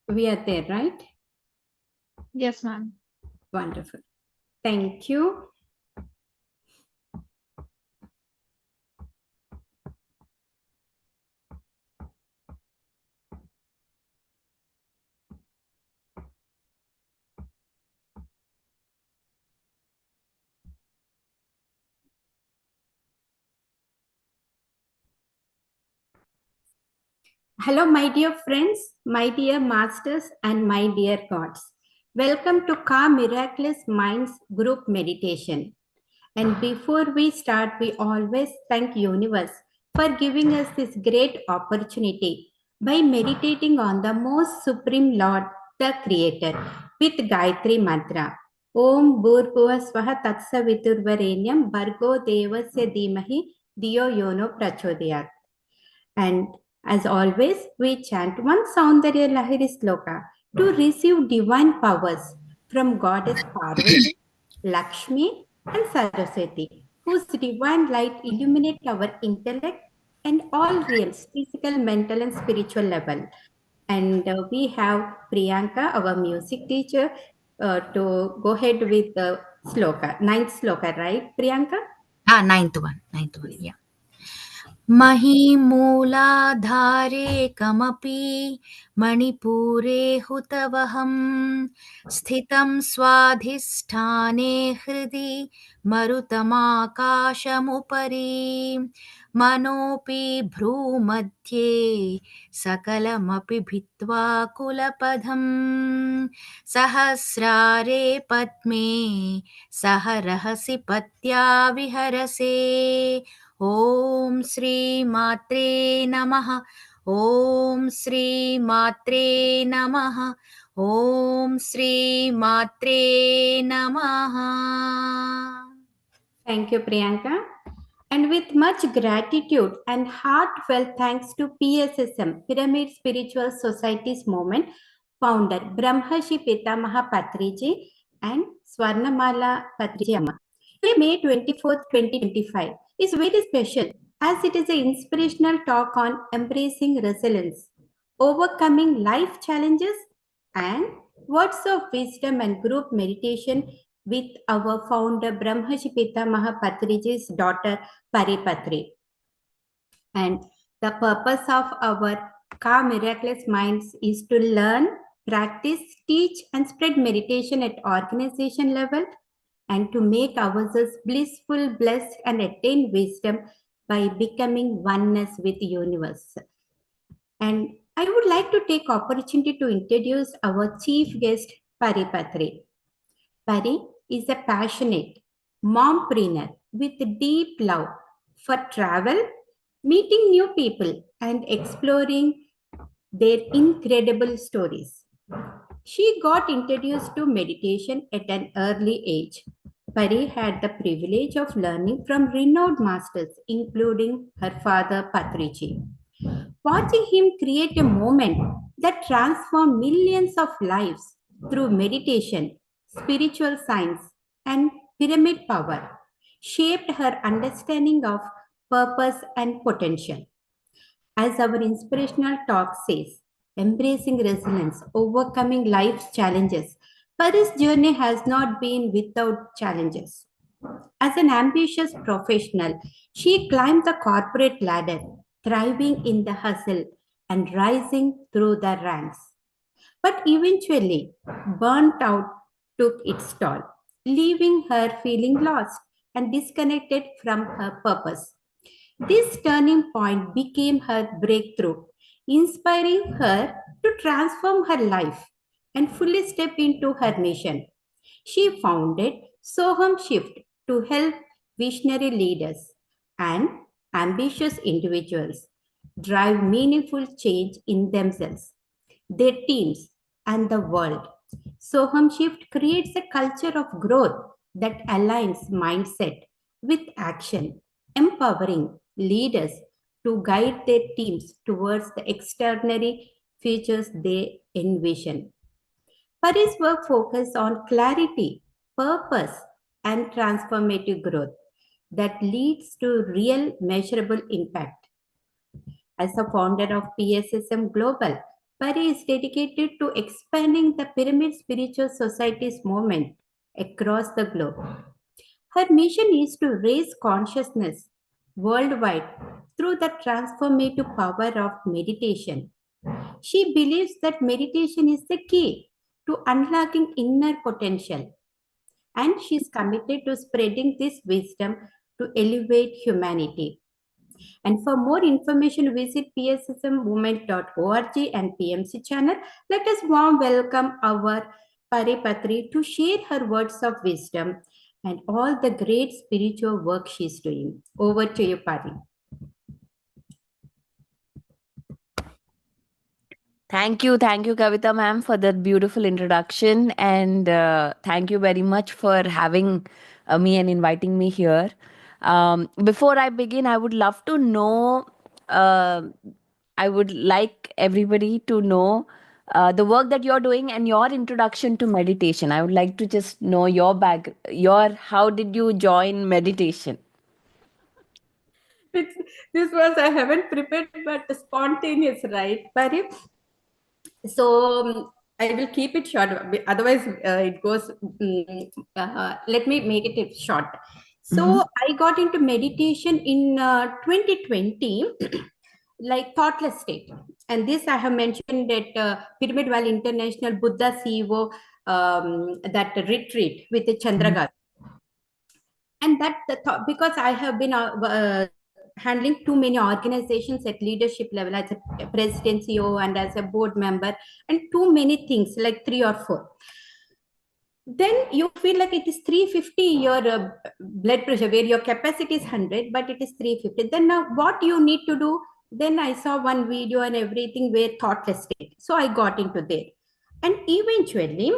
We are there, right? Yes, ma'am. Wonderful. Thank you. Hello, my dear friends, my dear masters, and my dear gods. Welcome to KHA Miraculous Minds Group Meditation. And before we start, we always thank Universe for giving us this great opportunity by meditating on the most supreme Lord, the Creator, with Gayatri Mantra. Om Bhurbhuva Swaha Tatsaviturvarenyam Bhargo Devasya Dhimahi Diyo Yono Prachodayat. And as always, we chant one Saundarya Lahiri Sloka to receive divine powers from Goddess Parvati, Lakshmi, and Saraswati, whose divine light illuminates our intellect and all realms, physical, mental, and spiritual level. And we have Priyanka, our music teacher, to go ahead with the sloka, ninth sloka, right, Priyanka? Ninth one, yeah. महीमूलाधारे कमपि मणिपूरे हुतवहं स्थितं स्वाधिष्ठाने हृदि मरुतमाकाशमुपरि मनोऽपि भ्रूमध्ये सकलमपि भित्त्वा कुलपथं सहस्रारे पद्मे सह रहसि पत्या विहरसे ॐ श्रीमात्रे नमः ॐ श्रीमात्रे नमः ॐ श्रीमात्रे नमः. Thank you, Priyanka. And with much gratitude and heartfelt thanks to PSSM, Pyramid Spiritual Society's movement founder Brahmashi Pitamaha Patriji and Swarnamala Patriji Amma. Today, May 24th, 2025 is very special as it is an inspirational talk on embracing resilience, overcoming life challenges, and words of wisdom and group meditation with our founder Brahmashi Pitamaha Patriji's daughter Pari Patri. And the purpose of our KHA Miraculous Minds is to learn, practice, teach, and spread meditation at organization level and to make ourselves blissful, blessed, and attain wisdom by becoming oneness with the universe. And I would like to take opportunity to introduce our chief guest, Pari Patri. Pari is a passionate mompreneur with deep love for travel, meeting new people, and exploring their incredible stories. She got introduced to meditation at an early age. Pari had the privilege of learning from renowned masters, including her father Patriji. Watching him create a moment that transformed millions of lives through meditation, spiritual science, and pyramid power shaped her understanding of purpose and potential. As our inspirational talk says, embracing resilience, overcoming life's challenges. Pari's journey has not been without challenges. As an ambitious professional, she climbed the corporate ladder, thriving in the hustle and rising through the ranks. But eventually, burnt out took its toll, leaving her feeling lost and disconnected from her purpose. This turning point became her breakthrough, inspiring her to transform her life and fully step into her mission. She founded Soham Shift to help visionary leaders and ambitious individuals drive meaningful change in themselves, their teams, and the world. Soham Shift creates a culture of growth that aligns mindset with action, empowering leaders to guide their teams towards the extraordinary futures they envision. Pari's work focuses on clarity, purpose, and transformative growth that leads to real measurable impact. As a founder of PSSM Global, Pari is dedicated to expanding the Pyramid Spiritual Society's movement across the globe. Her mission is to raise consciousness worldwide through the transformative power of meditation. She believes that meditation is the key to unlocking inner potential, and she is committed to spreading this wisdom to elevate humanity. And for more information, visit pssmmovement.org and PMC channel. Let us warm welcome our Pari Patri to share her words of wisdom and all the great spiritual work she's doing. Over to you, Pari. Thank you, Kavita ma'am, for that beautiful introduction, and thank you very much for having me and inviting me here. Before I begin, I would love to know. Uh, I would like everybody to know the work that you're doing and your introduction to meditation. I would like to just know your how did you join meditation? This was, I haven't prepared, but spontaneous, right, Pari? So I will keep it short. Otherwise, it goes. Let me make it short. So I got into meditation in 2020, like thoughtless state. And this I have mentioned at Pyramid Valley International Buddha CEO, that retreat with the Chandragar. And that because I have been handling too many organizations at leadership level as a president CEO and as a board member, and too many things like 3 or 4, then you feel like it is 350 your blood pressure, where your capacity is 100 but it is 350. Then now what you need to do? Then I saw one video and everything where thoughtless state, so I got into there. And eventually,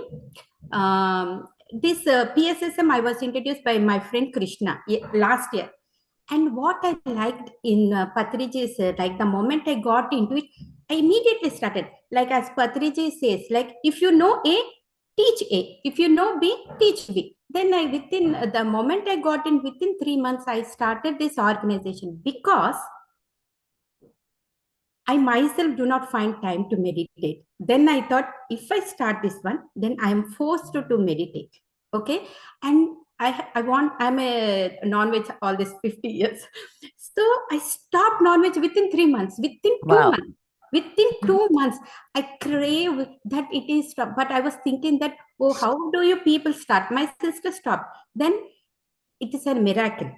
this PSSM I was introduced by my friend Krishna last year. And what I liked in Patriji is like the moment I got into it, I immediately started. Like as Patriji says, like if you know A, teach A. If you know B, teach B. Then I, within the moment I got in, within 3 months, I started this organization because I myself do not find time to meditate. Then I thought, if I start this one, then I am forced to meditate. Okay. And I'm a non-veg all this 50 years. So I stopped non-veg within 3 months, within two Wow. months. Within 2 months, I crave that it is stop. But I was thinking that, oh, how do you people start? My sister stopped. Then it is a miracle.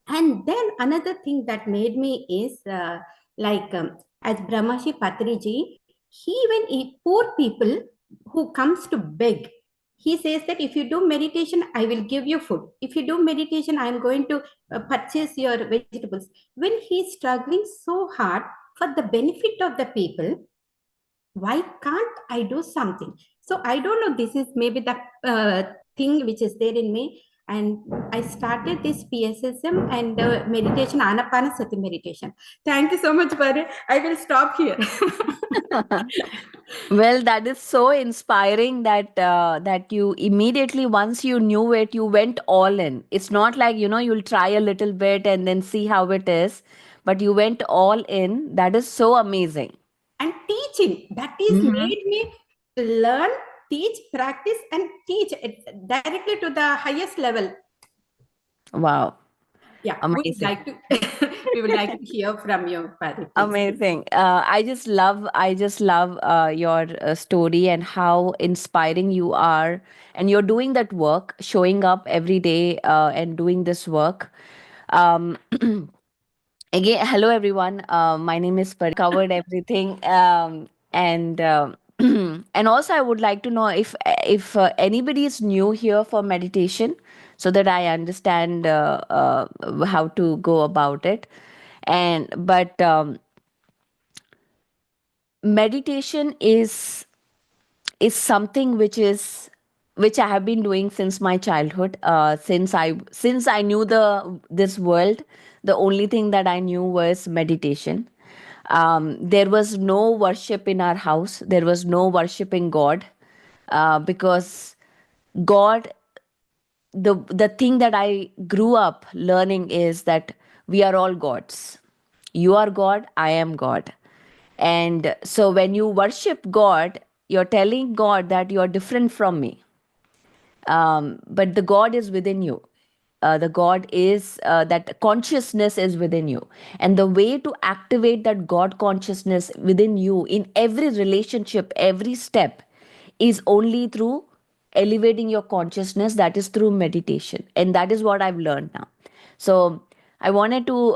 And then another thing that made me is as Brahmashi Patriji, poor people who comes to beg, he says that if you do meditation, I will give you food. If you do meditation, I am going to purchase your vegetables. When he's struggling so hard for the benefit of the people, why can't I do something? So I don't know, this is maybe the thing which is there in me. And I started this PSSM and meditation, Anapanasati meditation. Thank you so much, Pari. I will stop here. Well, that is so inspiring that that you immediately, once you knew it, you went all in. It's not like, you'll try a little bit and then see how it is, but you went all in. That is so amazing. And teaching, that is Mhm. made me learn, teach, practice, and teach it directly to the highest level. Wow, Yeah, amazing. we would like to hear from you, Pari, please. Amazing. I just love your story and how inspiring you are. And you're doing that work, showing up every day and doing this work. Um, Again, hello everyone. My name is Pari. Covered everything, and and also I would like to know if anybody is new here for meditation, so that I understand how to go about it. And but meditation is something which I have been doing since my childhood. Since I knew this world, the only thing that I knew was meditation. There was no worship in our house. There was no worshiping God, because God, the thing that I grew up learning is that we are all gods. You are God. I am God, And so when you worship God, you're telling God that you're different from me. But the God is within you. The God is that consciousness is within you. And the way to activate that God consciousness within you in every relationship, every step, is only through elevating your consciousness. That is through meditation. And that is what I've learned now. So I wanted to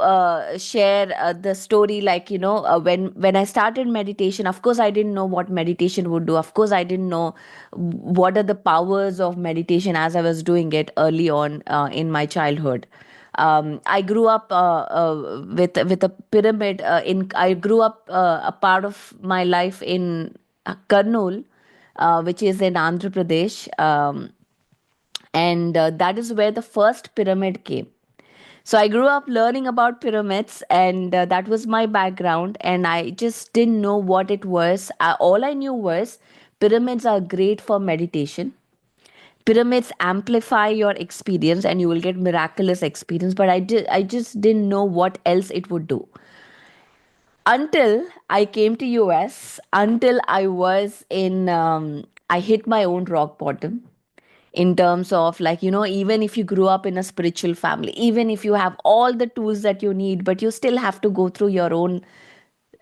share the story, like, when I started meditation. Of course, I didn't know what meditation would do. Of course, I didn't know what are the powers of meditation as I was doing it early on in my childhood. I grew up with a pyramid. I grew up a part of my life in Karnool, which is in Andhra Pradesh, and that is where the first pyramid came. So I grew up learning about pyramids, and that was my background. And I just didn't know what it was. All I knew was pyramids are great for meditation. Pyramids amplify your experience, and you will get miraculous experience. But I just didn't know what else it would do until I came to US. Until I was in, I hit my own rock bottom in terms of, like, even if you grew up in a spiritual family, even if you have all the tools that you need, but you still have to go through your own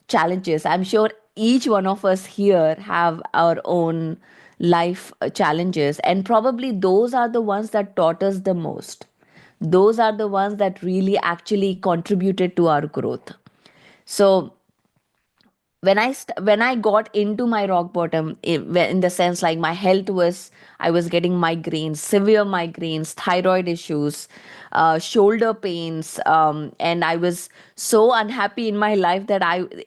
challenges. I'm sure each one of us here have our own life challenges, and probably those are the ones that taught us the most. Those are the ones that really actually contributed to our growth. So when I got into my rock bottom, in the sense, like, my health was, I was getting migraines, severe migraines, thyroid issues, shoulder pains, and I was so unhappy in my life that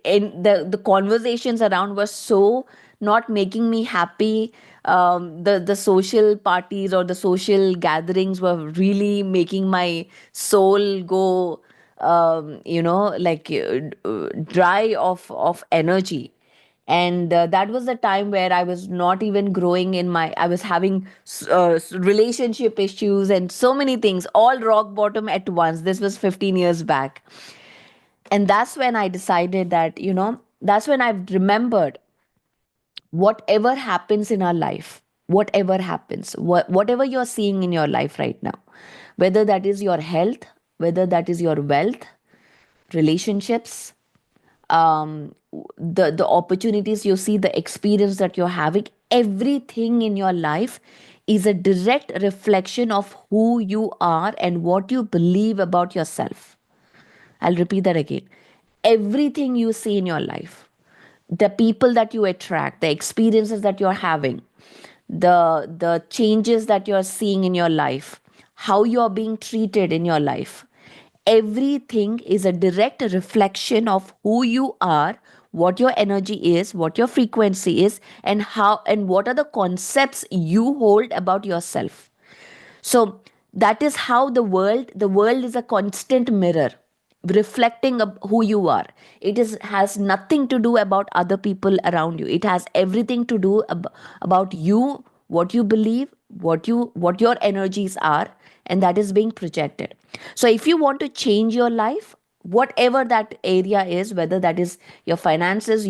the conversations around were so not making me happy. The social parties or the social gatherings were really making my soul go, like, dry of energy. And that was the time where I was not even growing in my, I was having relationship issues and so many things, all rock bottom at once. This was 15 years back. And that's when I decided that, that's when I've remembered, whatever happens in our life, whatever happens, whatever you're seeing in your life right now, whether that is your health, whether that is your wealth, relationships, the opportunities you see, the experience that you're having, everything in your life is a direct reflection of who you are and what you believe about yourself. I'll repeat that again. Everything you see in your life, the people that you attract, the experiences that you're having, the changes that you're seeing in your life, how you're being treated in your life, everything is a direct reflection of who you are, what your energy is, what your frequency is, and how and what are the concepts you hold about yourself. So that is how the world is a constant mirror reflecting who you are. It is has nothing to do about other people around you. It has everything to do about you, what you believe, what your energies are, and that is being projected. So if you want to change your life, whatever that area is, whether that is your finances,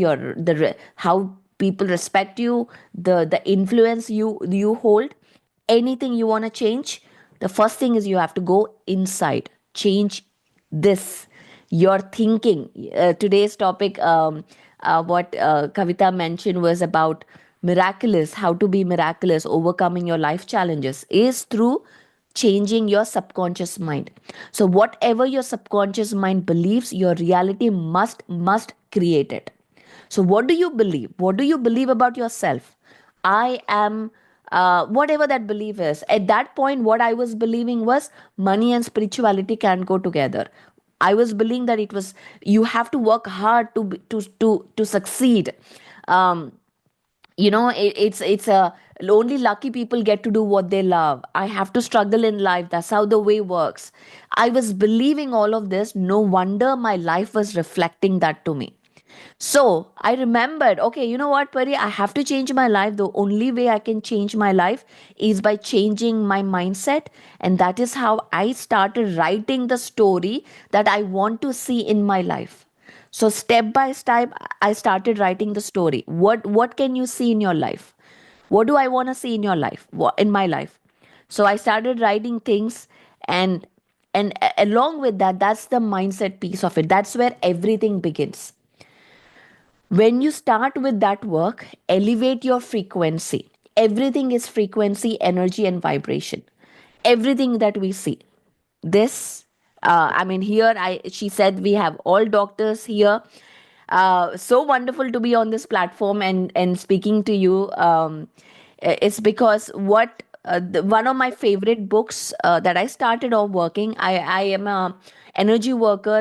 how people respect you, the influence you hold, anything you want to change, the first thing is you have to go inside, change this, your thinking. Today's topic, what Kavita mentioned, was about miraculous, how to be miraculous, overcoming your life challenges, is through changing your subconscious mind. So whatever your subconscious mind believes, your reality must create it. So, what do you believe? What do you believe about yourself? I am, whatever that belief is. At that point, what I was believing was money and spirituality can go together. I was believing that it was, you have to work hard to succeed. Um, it's a, only lucky people get to do what they love. I have to struggle in life. That's how the way works. I was believing all of this. No wonder my life was reflecting that to me. So I remembered, okay, you know what, Pari, I have to change my life. The only way I can change my life is by changing my mindset. And that is how I started writing the story that I want to see in my life. So step by step, I started writing the story. What can you see in your life? What do I want to see in your life? In my life? So I started writing things, and along with that, that's the mindset piece of it. That's where everything begins. When you start with that work, elevate your frequency. Everything is frequency, energy, and vibration. Everything that we see. This, I mean, here she said we have all doctors here. So wonderful to be on this platform and speaking to you. It's because one of my favorite books that I started off working. I am a energy worker.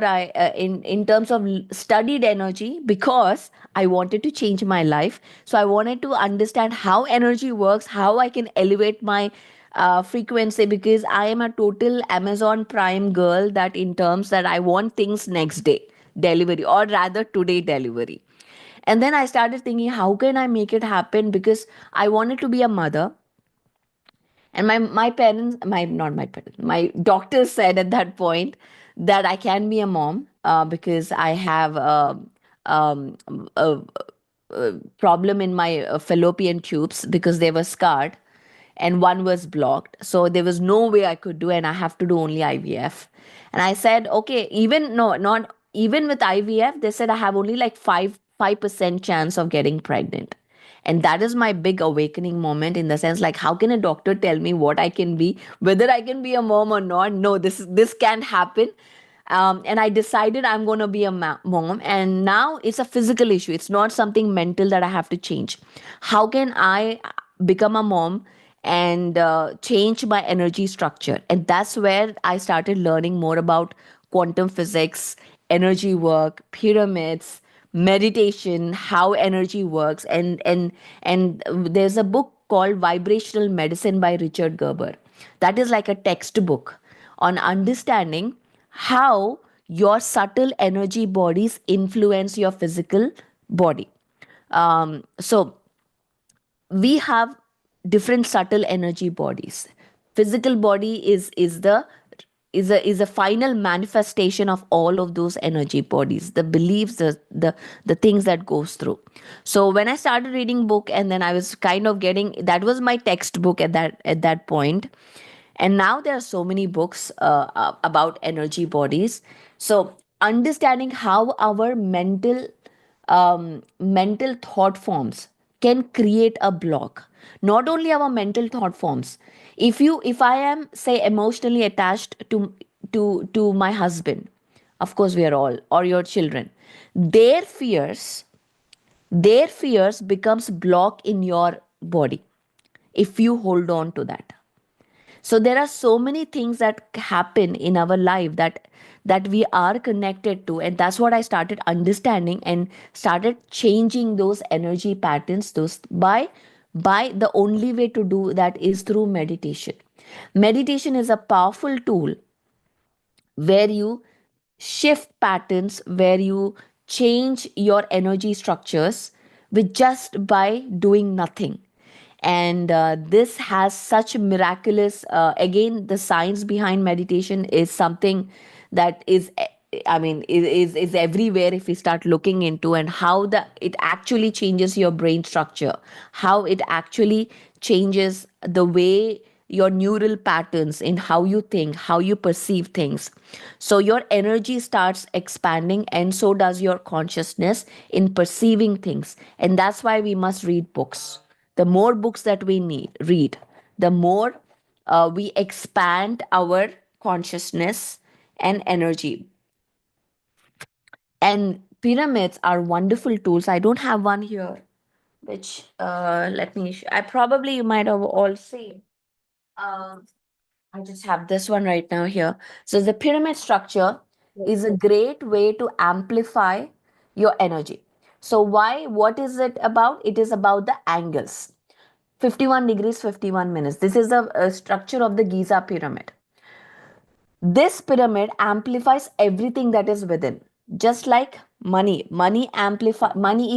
In terms of studied energy because I wanted to change my life. So I wanted to understand how energy works, how I can elevate my frequency, because I am a total Amazon Prime girl, that in terms that I want things next day delivery, or rather today delivery. And then I started thinking, how can I make it happen? Because I wanted to be a mother, and my parents, my not my parents, my doctors said at that point that I can be a mom, because I have um, a, a problem in my fallopian tubes, because they were scarred and one was blocked. So there was no way I could do, and I have to do only IVF. And I said, okay, even no, not even with IVF, they said I have only like 5% chance of getting pregnant. And that is my big awakening moment, in the sense, like, how can a doctor tell me what I can be, whether I can be a mom or not? No, this can't happen. And I decided I'm going to be a mom. And now it's a physical issue. It's not something mental that I have to change. How can I become a mom and change my energy structure? And that's where I started learning more about quantum physics, energy work, pyramids, meditation, how energy works. And there's a book called Vibrational Medicine by Richard Gerber. That is like a textbook on understanding how your subtle energy bodies influence your physical body. So we have different subtle energy bodies. Physical body is a final manifestation of all of those energy bodies, the beliefs, the things that goes through. So when I started reading book, and then I was kind of getting, that was my textbook at that point. And now there are so many books about energy bodies. So understanding how our mental thought forms can create a block. Not only our mental thought forms. If I am, say, emotionally attached to my husband, of course we are all, or your children, their fears their fears becomes block in your body if you hold on to that. So there are so many things that happen in our life that we are connected to, and that's what I started understanding and started changing those energy patterns. Those by the only way to do that is through meditation. Meditation is a powerful tool where you shift patterns, where you change your energy structures with just by doing nothing. And this has such miraculous, again, the science behind meditation is something that is, I mean, is everywhere if we start looking into, and how it actually changes your brain structure, how it actually changes the way your neural patterns in how you think, how you perceive things. So your energy starts expanding, and so does your consciousness in perceiving things. And that's why we must read books. The more books that we read, the more we expand our consciousness and energy. And pyramids are wonderful tools. I don't have one here, which let me. I probably you might have all seen. Um, I just have this one right now here. So the pyramid structure is a great way to amplify your energy. So why? What is it about? It is about the angles. 51 degrees, 51 minutes. This is the structure of the Giza pyramid. This pyramid amplifies everything that is within. Just like money. Money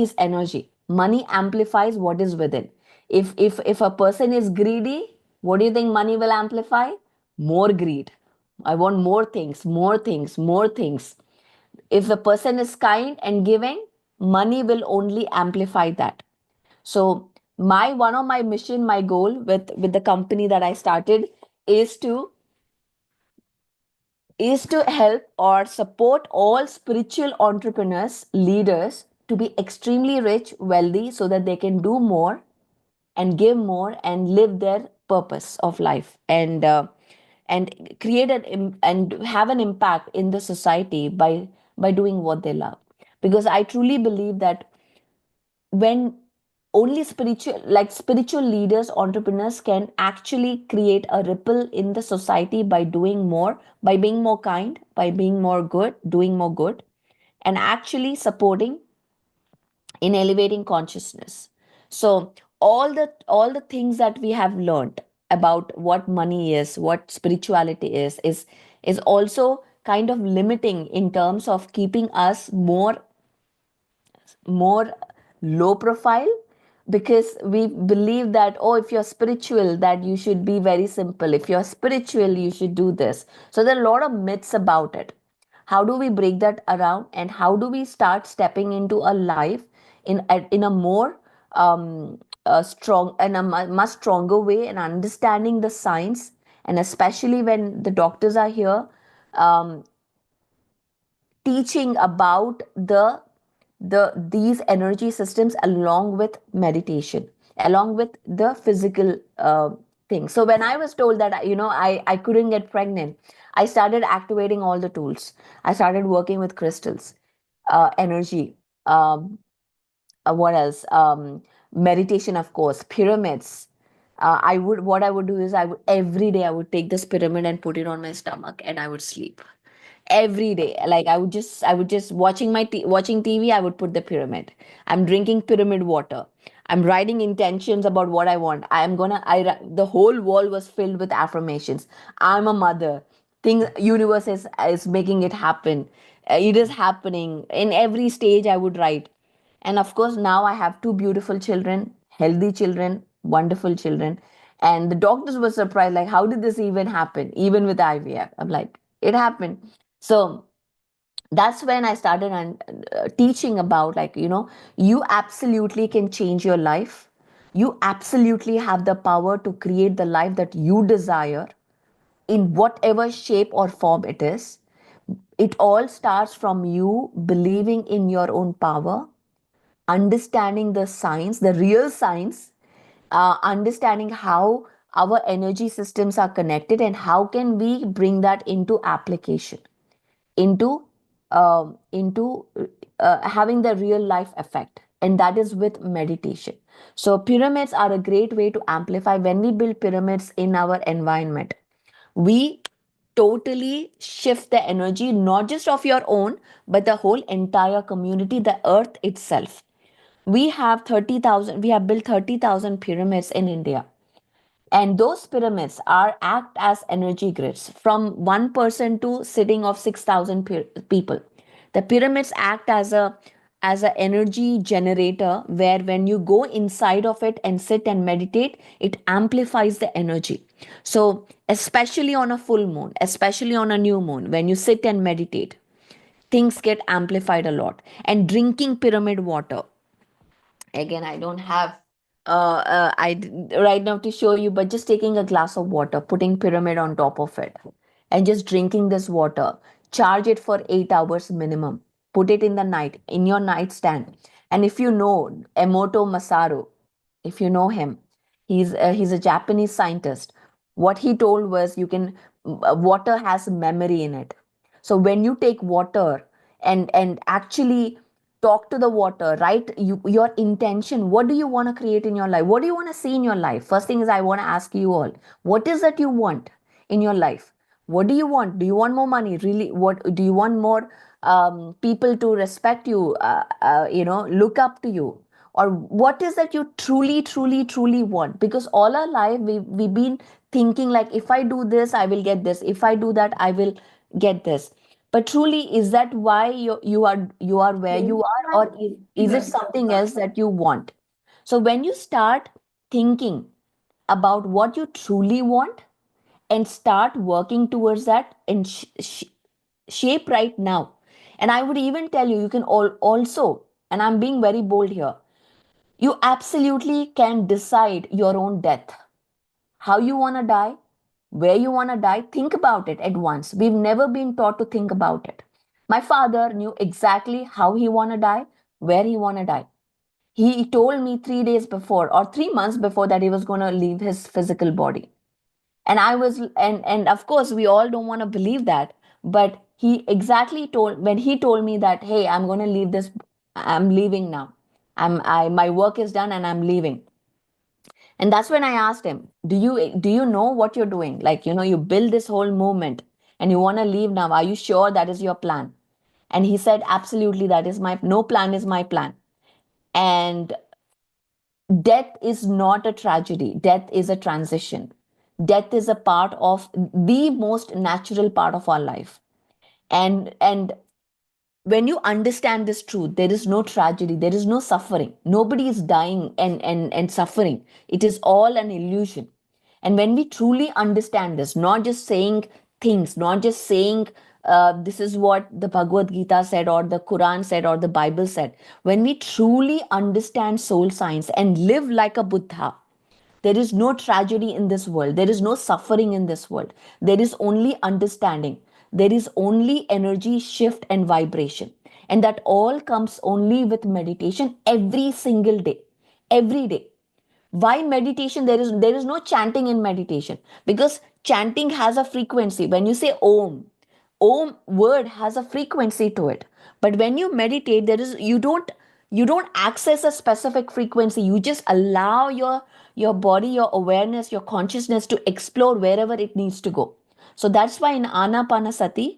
is energy. Money amplifies what is within. If a person is greedy, what do you think money will amplify? More greed. I want more things, more things, more things. If a person is kind and giving, money will only amplify that. So my one of my mission, my goal with the company that I started is to help or support all spiritual entrepreneurs, leaders to be extremely rich, wealthy, so that they can do more and give more and live their purpose of life, and create and have an impact in the society by doing what they love. Because I truly believe that when only spiritual leaders, entrepreneurs can actually create a ripple in the society by doing more, by being more kind, by being more good, doing more good, and actually supporting in elevating consciousness. So all the things that we have learned about what money is, what spirituality is also kind of limiting in terms of keeping us more low profile, because we believe that, oh, if you're spiritual, that you should be very simple. If you're spiritual, you should do this. So there are a lot of myths about it. How do we break that around, and how do we start stepping into a life in a more strong and a much stronger way, and understanding the science, and especially when the doctors are here, um, teaching about these energy systems along with meditation, along with the physical thing. So when I was told that, I couldn't get pregnant, I started activating all the tools. I started working with crystals, energy, um, what else, meditation, of course, pyramids. I would do is, I would every day I would take this pyramid and put it on my stomach, and I would sleep every day. Like I would just watching TV, I would put the pyramid. I'm drinking pyramid water. I'm writing intentions about what I want. The whole wall was filled with affirmations. I'm a mother. Things universe is making it happen. It is happening. In every stage I would write. And of course, now I have two beautiful children, healthy children, wonderful children. And the doctors were surprised, like, how did this even happen? Even with IVF. I'm like, it happened. So that's when I started teaching about, like, you absolutely can change your life. You absolutely have the power to create the life that you desire in whatever shape or form it is. It all starts from you believing in your own power, understanding the science, the real science, understanding how our energy systems are connected, and how can we bring that into application, into having the real life effect, and that is with meditation. So pyramids are a great way to amplify. When we build pyramids in our environment, we totally shift the energy, not just of your own, but the whole entire community, the earth itself. We have built 30,000 pyramids in India. And those pyramids are act as energy grids from one person to sitting of 6,000 people. The pyramids act as a energy generator, where when you go inside of it and sit and meditate, it amplifies the energy. So especially on a full moon, especially on a new moon, when you sit and meditate, things get amplified a lot. And drinking pyramid water, again, I don't have right now to show you, but just taking a glass of water, putting pyramid on top of it, and just drinking this water. Charge it for 8 hours minimum. Put it in the night in your nightstand. And if you know Emoto Masaru, if you know him, he's a Japanese scientist. What he told was, you can water has memory in it. So when you take water and actually talk to the water, right? Your intention, what do you want to create in your life? What do you want to see in your life? First thing is, I want to ask you all, what is that you want in your life? What do you want? Do you want more money? Really, what do you want? More people to respect you, look up to you? Or what is that you truly, truly, truly want? Because all our life we've been thinking, like, if I do this, I will get this. If I do that, I will get this. But truly, is that why you are where you are, or is it something else that you want? So when you start thinking about what you truly want, and start working towards that, and shape right now, And I would even tell you, you can also, and I'm being very bold here, you absolutely can decide your own death. How you want to die, where you want to die, think about it at once. We've never been taught to think about it. My father knew exactly how he want to die, where he want to die. He told me 3 days before or 3 months before that he was going to leave his physical body. And I was, and of course, we all don't want to believe that. But he exactly told, when he told me that, hey, I'm going to leave this, I'm leaving now. My work is done and I'm leaving. And that's when I asked him, do you know what you're doing? Like, you build this whole movement and you want to leave now. Are you sure that is your plan? And he said, absolutely, that is my, no plan is my plan. And death is not a tragedy. Death is a transition. Death is a part of the most natural part of our life. And when you understand this truth, there is no tragedy, there is no suffering. Nobody is dying and suffering. It is all an illusion. And when we truly understand this, not just saying things, not just saying this is what the Bhagavad Gita said or the Quran said or the Bible said, when we truly understand soul science and live like a Buddha, there is no tragedy in this world. There is no suffering in this world. There is only understanding. There is only energy shift and vibration. And that all comes only with meditation every single day. Every day. Why meditation? There is no chanting in meditation, because chanting has a frequency. When you say om word has a frequency to it. But when you meditate, there is, you don't access a specific frequency. You just allow your body, your awareness, your consciousness to explore wherever it needs to go. So that's why in anapanasati,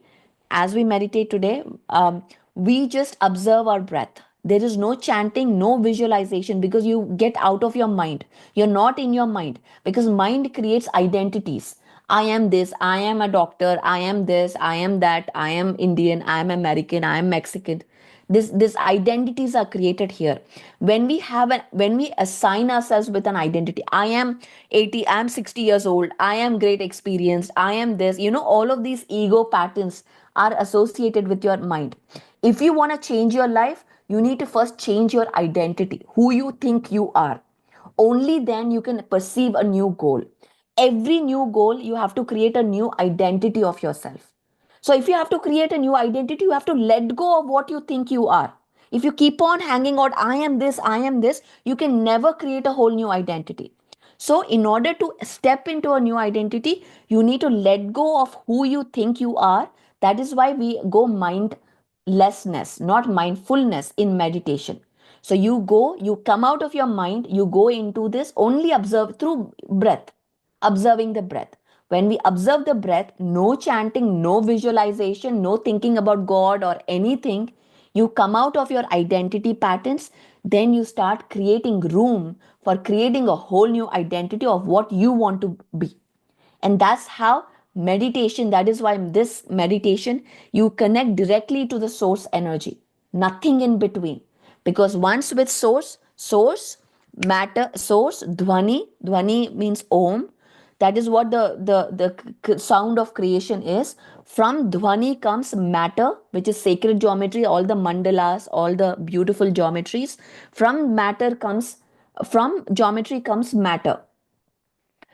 as we meditate today, we just observe our breath. There is no chanting, no visualization, because you get out of your mind. You're not in your mind, because mind creates identities. I am this, I am a doctor, I am this, I am that, I am Indian, I am American, I am Mexican. This identities are created here. When we assign ourselves with an identity, I am 80, I am 60 years old, I am great experienced, I am this, all of these ego patterns are associated with your mind. If you want to change your life, you need to first change your identity, who you think you are. Only then you can perceive a new goal. Every new goal, you have to create a new identity of yourself. So if you have to create a new identity, you have to let go of what you think you are. If you keep on hanging out, I am this, you can never create a whole new identity. So in order to step into a new identity, you need to let go of who you think you are. That is why we go mindlessness, not mindfulness in meditation. So you come out of your mind, you go into this, only observe through breath, observing the breath. When we observe the breath, no chanting, no visualization, no thinking about God or anything, you come out of your identity patterns, then you start creating room for creating a whole new identity of what you want to be. And that's how meditation, that is why this meditation, you connect directly to the source energy, nothing in between. Because once with source, matter, source, dhvani means om. That is what the sound of creation is. From dhvani comes matter, which is sacred geometry, all the mandalas, all the beautiful geometries. From geometry comes matter.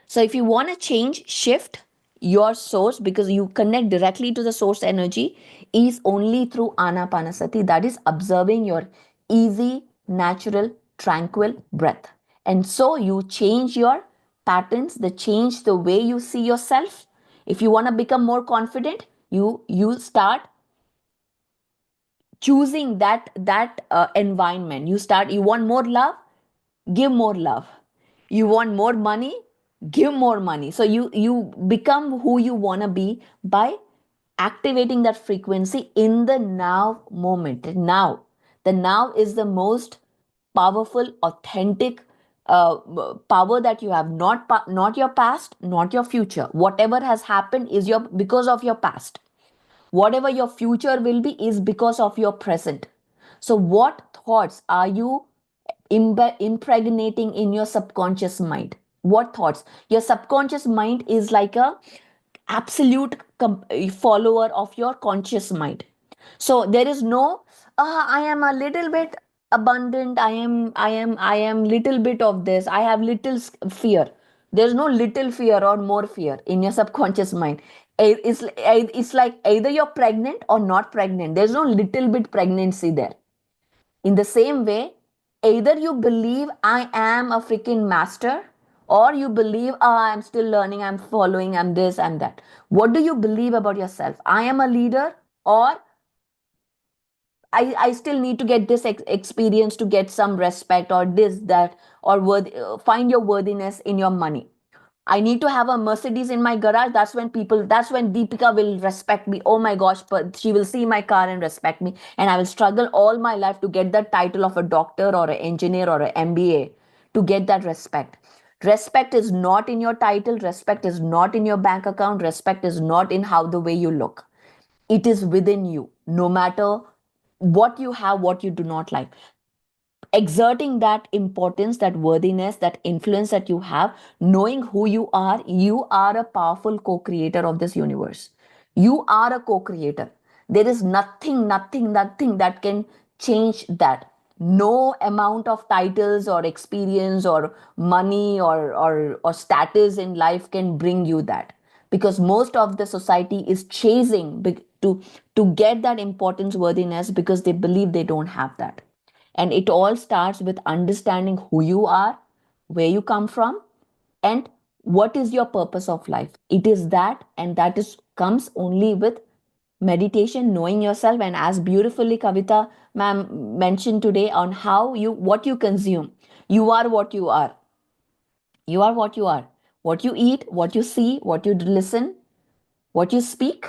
So if you want to shift your source, because you connect directly to the source energy, is only through anapanasati. That is observing your easy, natural, tranquil breath. And so you change your patterns, change the way you see yourself. If you want to become more confident, you start choosing that environment. You want more love, give more love. You want more money, give more money. So you become who you want to be by activating that frequency in the now moment. The now is the most powerful, authentic power that you have. Not your past, not your future. Whatever has happened is your because of your past. Whatever your future will be is because of your present. So what thoughts are you impregnating in your subconscious mind? What thoughts? Your subconscious mind is like a absolute follower of your conscious mind. So there is no, I am a little bit abundant. I am little bit of this. I have little fear. There's no little fear or more fear in your subconscious mind. It's like either you're pregnant or not pregnant. There's no little bit pregnancy there. In the same way, either you believe I am a freaking master, or you believe, I'm still learning, I'm following, I'm this, I'm that. What do you believe about yourself? I am a leader, or I still need to get this experience to get some respect, or this, that, or find your worthiness in your money. I need to have a Mercedes in my garage. That's when Deepika will respect me. Oh my gosh, but she will see my car and respect me. And I will struggle all my life to get the title of a doctor or an engineer or an MBA to get that respect. Respect is not in your title. Respect is not in your bank account. Respect is not in how the way you look. It is within you, no matter what you have, what you do not like. Exerting that importance, that worthiness, that influence that you have, knowing who you are a powerful co-creator of this universe. You are a co-creator. There is nothing that can change that. No amount of titles or experience or money or status in life can bring you that, because most of the society is chasing to get that importance, worthiness, because they believe they don't have that. And it all starts with understanding who you are, where you come from, and what is your purpose of life. It is that, and that is comes only with meditation, knowing yourself. And as beautifully Kavita ma'am mentioned today on how what you consume, you are what you are. You are what you are. What you eat, what you see, what you listen, what you speak,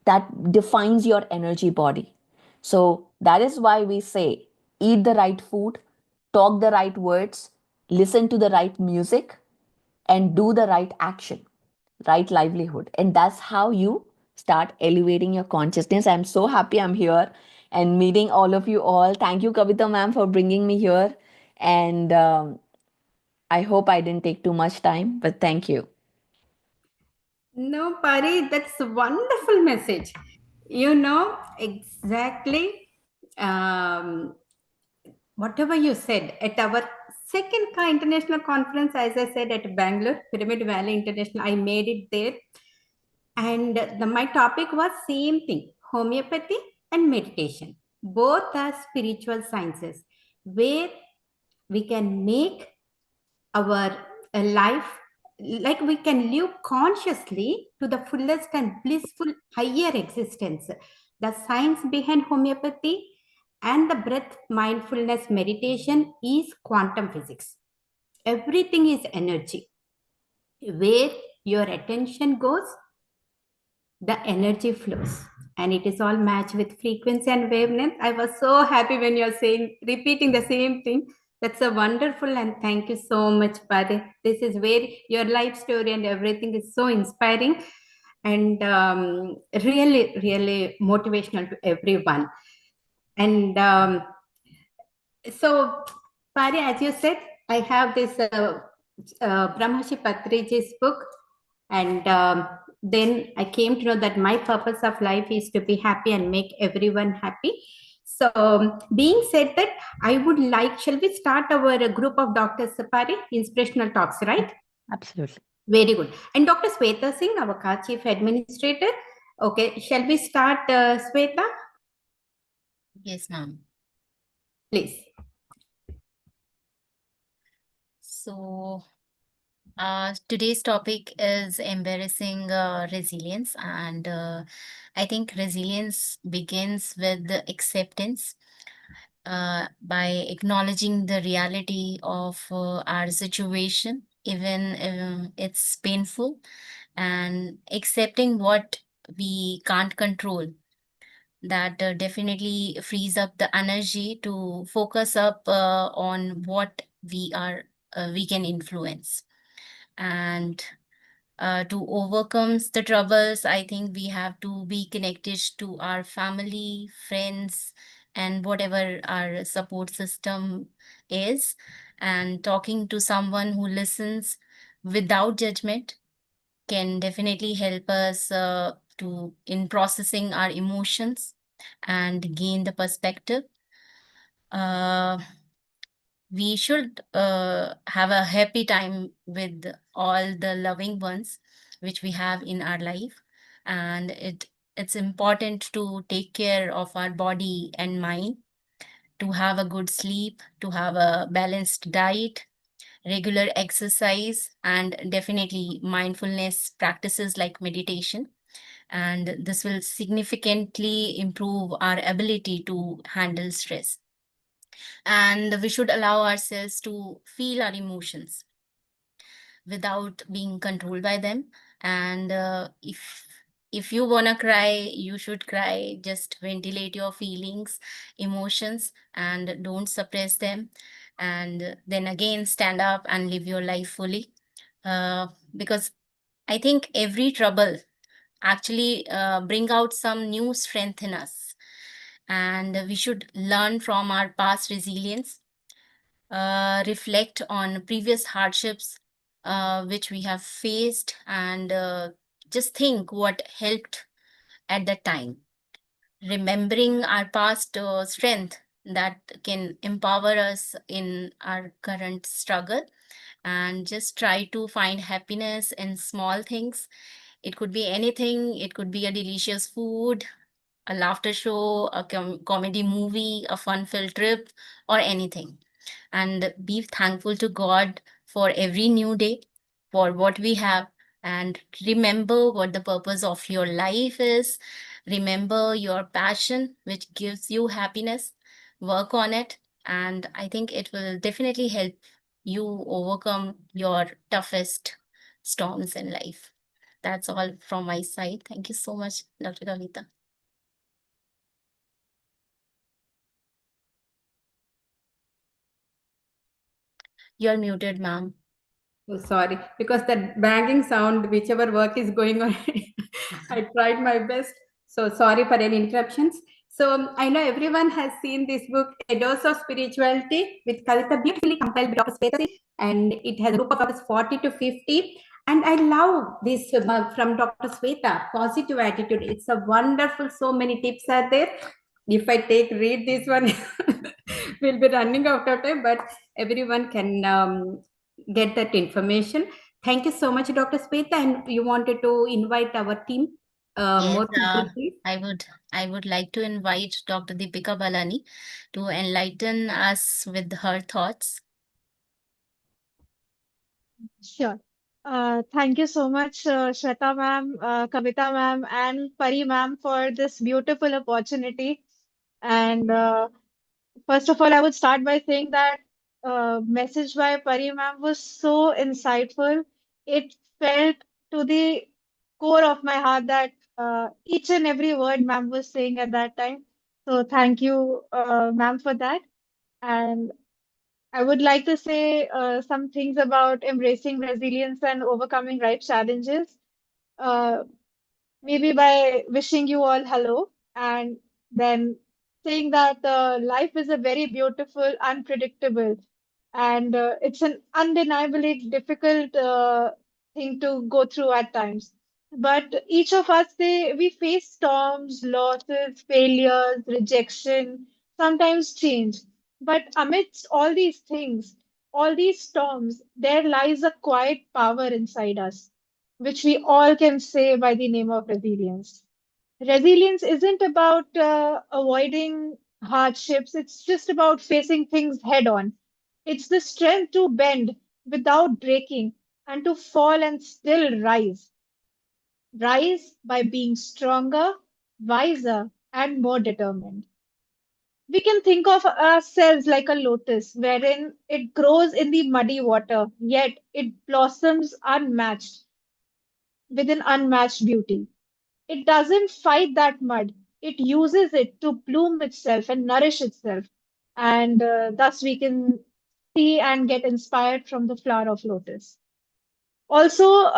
that defines your energy body. So that is why we say, eat the right food, talk the right words, listen to the right music, and do the right action, right livelihood. And that's how you start elevating your consciousness. I'm so happy I'm here and meeting all of you all. Thank you, Kavita ma'am, for bringing me here. And I hope I didn't take too much time, but thank you. No, Pari, that's a wonderful message. You know exactly whatever you said at our second international conference, as I said, at Bangalore, Pyramid Valley International, I made it there. And my topic was same thing, homeopathy and meditation. Both are spiritual sciences where we can make our life, like we can live consciously to the fullest and blissful higher existence. The science behind homeopathy and the breath mindfulness meditation is quantum physics. Everything is energy. Where your attention goes, the energy flows, and it is all matched with frequency and wavelength. I was so happy when you're saying, repeating the same thing. That's a wonderful, and thank you so much, Pari. This is where your life story and everything is so inspiring and really motivational to everyone. And so, Pari, as you said, I have this Brahmashi Patriji's book, and then I came to know that my purpose of life is to be happy and make everyone happy. So, being said that, I would like, shall we start our group of doctors, Pari? Inspirational talks, right? Absolutely. Very good. And Dr. Sweta Singh, our car chief administrator. Okay, shall we start, Sweta? Yes, ma'am. Please. So, today's topic is embarrassing resilience, and I think resilience begins with the acceptance, by acknowledging the reality of our situation, even it's painful, and accepting what we can't control. That definitely frees up the energy to focus up on what we can influence. And to overcome the troubles, I think we have to be connected to our family, friends, and whatever our support system is. And talking to someone who listens without judgment can definitely help us to in processing our emotions. and gain the perspective. Uh, we should have a happy time with all the loving ones which we have in our life, and it's important to take care of our body and mind, to have a good sleep, to have a balanced diet, regular exercise, and definitely mindfulness practices like meditation. And this will significantly improve our ability to handle stress. And we should allow ourselves to feel our emotions without being controlled by them. And if you wanna cry, you should cry. Just ventilate your feelings, emotions, and don't suppress them. And then again, stand up and live your life fully. Because I think every trouble actually bring out some new strength in us, and we should learn from our past resilience, reflect on previous hardships which we have faced, and just think what helped at that time, remembering our past strength that can empower us in our current struggle, and just try to find happiness in small things. It could be anything, it could be a delicious food, a laughter show, a comedy movie, a fun filled trip, or anything. And be thankful to God for every new day, for what we have, and remember what the purpose of your life is. Remember your passion, which gives you happiness. Work on it, and I think it will definitely help you overcome your toughest storms in life. That's all from my side. Thank you so much, Dr. Kavita. You're muted, ma'am. Oh, sorry, because that banging sound, whichever work is going on, I tried my best. So sorry for any interruptions. So I know everyone has seen this book, A Dose of Spirituality, with Kavita, beautifully compiled by Dr. Sweta, and it has a group of us 40 to 50. And I love this from Dr. Sweta, positive attitude. It's a wonderful, so many tips are there. If I read this one, we'll be running out of time, but everyone can get that information. Thank you so much, Dr. Sweta. And you wanted to invite our team, Yes, more people, please. I would like to invite Dr. Deepika Balani to enlighten us with her thoughts. Sure. Thank you so much, Shweta ma'am, Kavita ma'am, and Pari ma'am for this beautiful opportunity. And first of all, I would start by saying that message by Pari ma'am was so insightful. It felt to the core of my heart that each and every word ma'am was saying at that time. So thank you, ma'am, for that. And I would like to say some things about embracing resilience and overcoming life challenges. Uh, Maybe by wishing you all hello and then saying that life is a very beautiful, unpredictable, and it's an undeniably difficult thing to go through at times. But each of us, we face storms, losses, failures, rejection, sometimes change. But amidst all these things, all these storms, there lies a quiet power inside us, which we all can say by the name of resilience. Resilience isn't about avoiding hardships, it's just about facing things head on. It's the strength to bend without breaking and to fall and still rise. Rise by being stronger, wiser, and more determined. We can think of ourselves like a lotus, wherein it grows in the muddy water, yet it blossoms unmatched with an unmatched beauty. It doesn't fight that mud. It uses it to bloom itself and nourish itself. And thus we can see and get inspired from the flower of lotus. Also,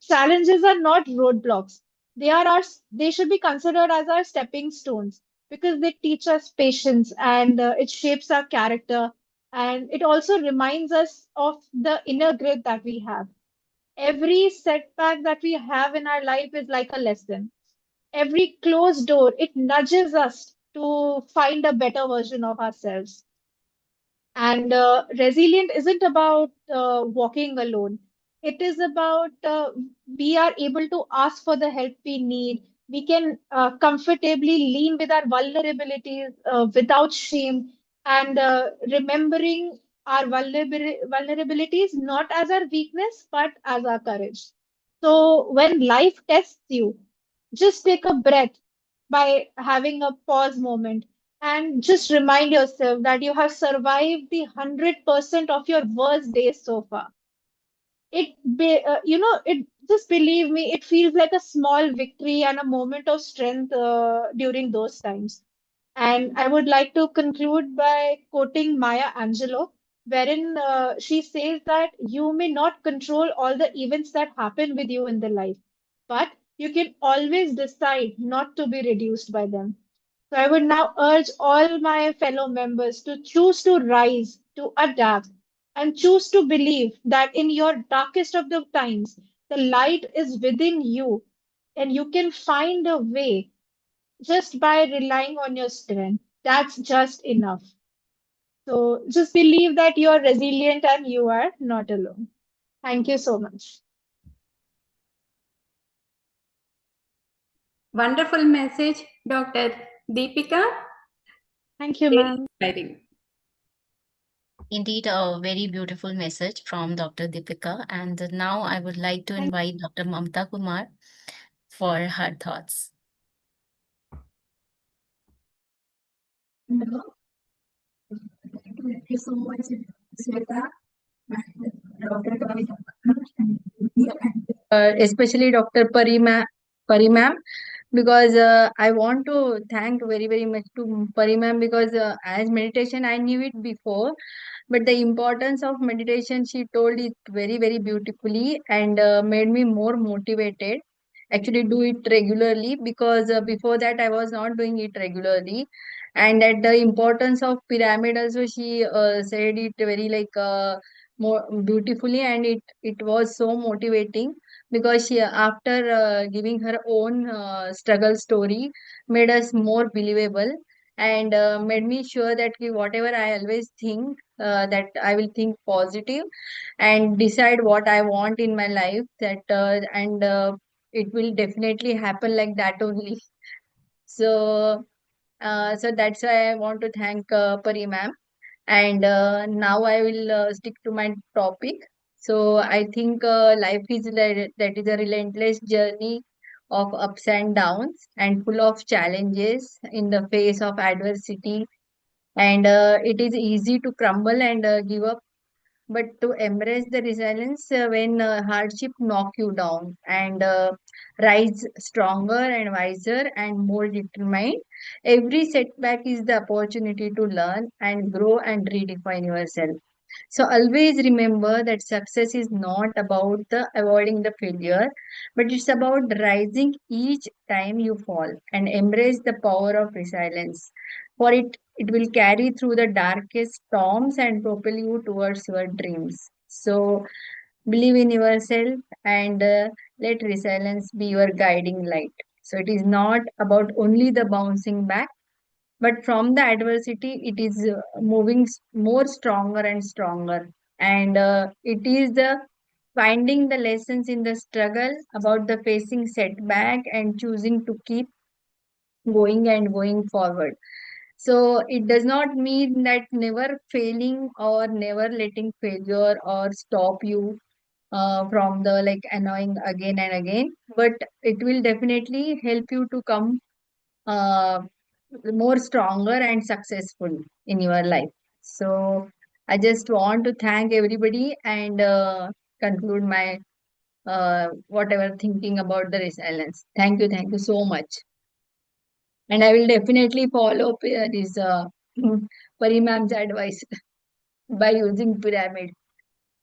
challenges are not roadblocks. They should be considered as our stepping stones because they teach us patience and it shapes our character. And it also reminds us of the inner grit that we have. Every setback that we have in our life is like a lesson. Every closed door, it nudges us to find a better version of ourselves. And resilient isn't about walking alone. It is about we are able to ask for the help we need. We can comfortably lean with our vulnerabilities without shame, and remembering our vulnerabilities not as our weakness but as our courage. So when life tests you, just take a breath by having a pause moment and just remind yourself that you have survived the 100% of your worst days so far. It just believe me, it feels like a small victory and a moment of strength during those times. And I would like to conclude by quoting Maya Angelou, wherein she says that you may not control all the events that happen with you in the life, but you can always decide not to be reduced by them. So I would now urge all my fellow members to choose to rise, to adapt, and choose to believe that in your darkest of the times, the light is within you, and you can find a way just by relying on your strength. That's just enough. So just believe that you are resilient and you are not alone. Thank you so much. Wonderful message, Dr. Deepika. Thank you, Very ma'am. inspiring. Indeed, a very beautiful message from Dr. Deepika. And now I would like to invite Dr. Mamta Kumar for her thoughts. Thank you so much, Sweta. Dr. Kavita, especially Dr. Pari ma'am, because I want to thank very very much to Pari ma'am, because as meditation I knew it before, but the importance of meditation she told it very very beautifully, and made me more motivated. Actually, do it regularly, because before that I was not doing it regularly, and at the importance of pyramid also she said it very like more beautifully, and it was so motivating, because she, after giving her own struggle story, made us more believable, and made me sure that whatever I always think, that I will think positive and decide what I want in my life, that and it will definitely happen like that only. So so that's why I want to thank Pari ma'am. And now I will stick to my topic. So I think life is that is a relentless journey of ups and downs, and full of challenges in the face of adversity. And it is easy to crumble and give up, but to embrace the resilience when hardship knock you down, and rise stronger and wiser and more determined. Every setback is the opportunity to learn and grow and redefine yourself. So always remember that success is not about the avoiding the failure, but it's about rising each time you fall, and embrace the power of resilience. For it will carry through the darkest storms and propel you towards your dreams. So believe in yourself, and let resilience be your guiding light. So it is not about only the bouncing back, but from the adversity it is moving more stronger and stronger, and it is the finding the lessons in the struggle, about the facing setback and choosing to keep going and going forward. So it does not mean that never failing or never letting failure or stop you from the like annoying again and again, but it will definitely help you to come uh, more stronger and successful in your life. So I just want to thank everybody, and conclude my whatever thinking about the resilience. Thank you so much. And I will definitely follow up this Pari ma'am's advice by using pyramid.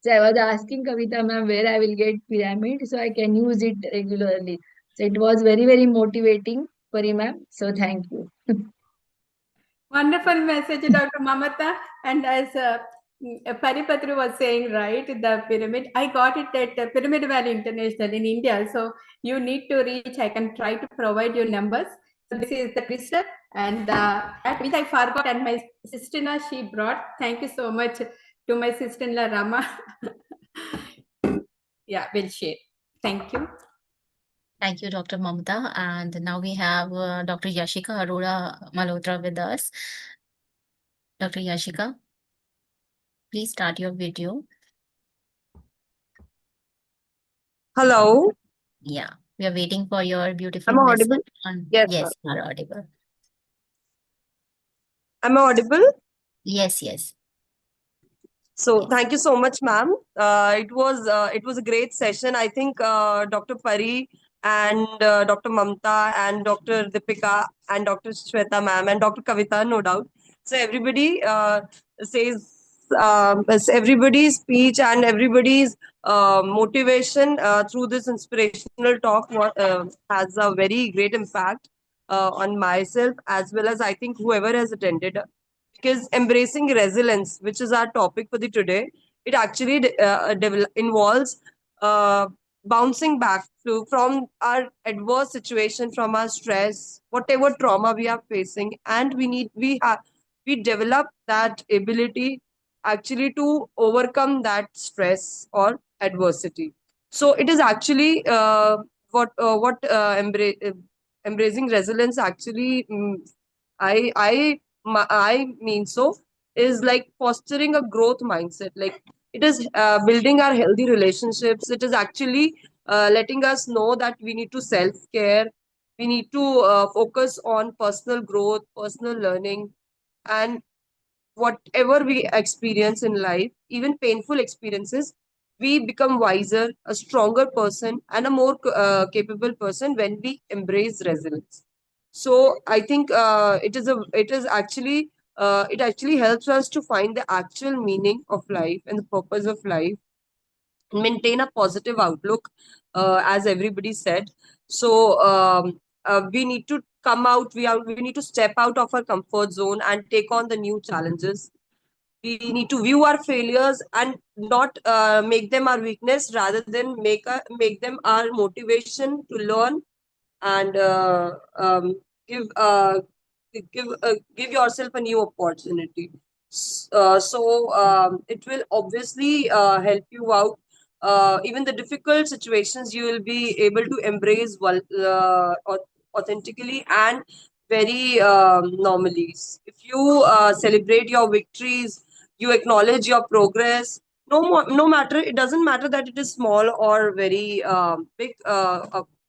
So I was asking Kavita ma'am where I will get pyramid so I can use it regularly. So it was very, very motivating, Pari ma'am. So thank you. Wonderful message, Dr. Mamata. And as Pari Patri was saying, right, the pyramid. I got it at Pyramid Valley International in India. So you need to reach. I can try to provide you numbers. So this is the register, and that which I forgot, and my sister-in-law she brought. Thank you so much to my sister-in-law Rama. Yeah, we'll share. Thank you. Thank you, Dr. Mamta. And now we have Dr. Yashika Arora Malhotra with us. Dr. Yashika, please start your video. Hello, Yeah, we are waiting for your beautiful am I message. audible? Yes, Yes, you are audible. am I audible? Yes, yes, So yes. thank you so much, ma'am. It was a great session. I think Dr. Pari and Dr. Mamta and Dr. Deepika and Dr. Shweta ma'am and Dr. Kavita, no doubt. So everybody says everybody's speech and everybody's motivation through this inspirational talk has a very great impact on myself as well as I think whoever has attended, because embracing resilience, which is our topic for the today, it actually involves uh, bouncing back from our adverse situation, from our stress, whatever trauma we are facing, and we develop that ability actually to overcome that stress or adversity. So it is actually embracing resilience actually I mean so is like fostering a growth mindset. Like it is building our healthy relationships. It is actually letting us know that we need to self care. We need to focus on personal growth, personal learning, and whatever we experience in life, even painful experiences, we become wiser, a stronger person, and a more capable person when we embrace resilience. So I think it actually helps us to find the actual meaning of life and the purpose of life, maintain a positive outlook, as everybody said. So we need to come out. We need to step out of our comfort zone and take on the new challenges. We need to view our failures and not make them our weakness, rather than make them our motivation to learn and give give yourself a new opportunity. It will obviously help you out. Even the difficult situations, you will be able to embrace authentically and very normally. If you celebrate your victories, you acknowledge your progress. No matter, it doesn't matter that it is small or very big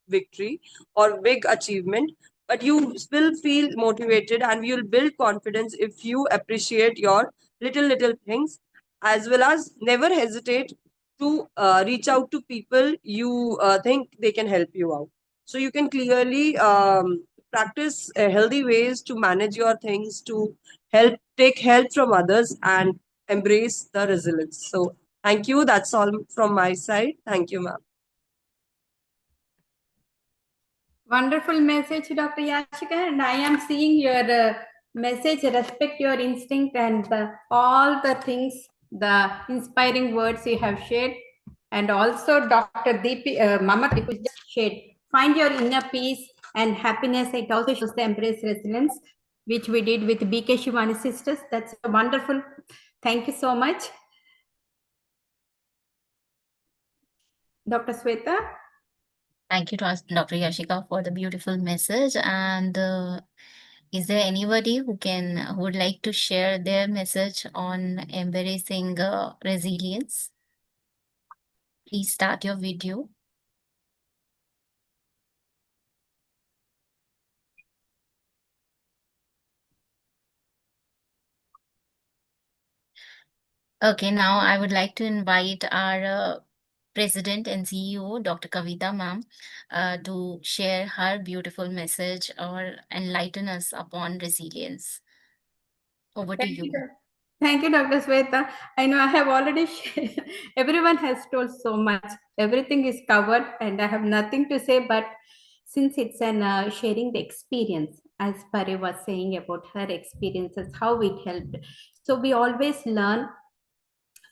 victory or big achievement, but you will feel motivated and you'll build confidence if you appreciate your little things, as well as never hesitate to reach out to people you think they can help you out. So you can clearly practice healthy ways to manage your things, to take help from others and embrace the resilience. So thank you, that's all from my side. Thank you, ma'am. Wonderful message, Dr. Yashika, and I am seeing your message, respect your instinct, and all the things, the inspiring words you have shared. And also, Dr. Deepi, Mama Deepu just shared, find your inner peace and happiness. It also shows the embrace resilience, which we did with BK Shivani sisters. That's wonderful. Thank you so much. Dr. Sweta? Thank you to Dr. Yashika for the beautiful message. And is there anybody who would like to share their message on embracing resilience? Please start your video. Okay, now I would like to invite our President and CEO, Dr. Kavita ma'am, to share her beautiful message or enlighten us upon resilience. Over to Thank you. you. Thank you, Dr. Sweta. I know I have already shared, everyone has told so much. Everything is covered, and I have nothing to say. But since it's an sharing the experience, as Pari was saying about her experiences, how it helped. So we always learn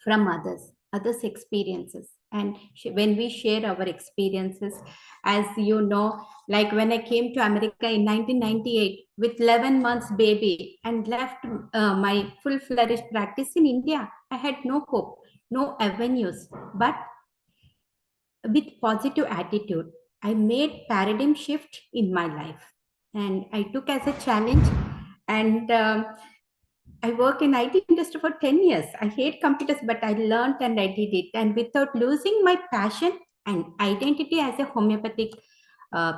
from others experiences. And when we share our experiences, as you know, like when I came to America in 1998 with 11 months baby and left my full flourished practice in India, I had no hope, no avenues. But with positive attitude, I made paradigm shift in my life, and I took as a challenge. And I work in IT industry for 10 years. I hate computers, but I learned and I did it. And without losing my passion and identity as a homeopathic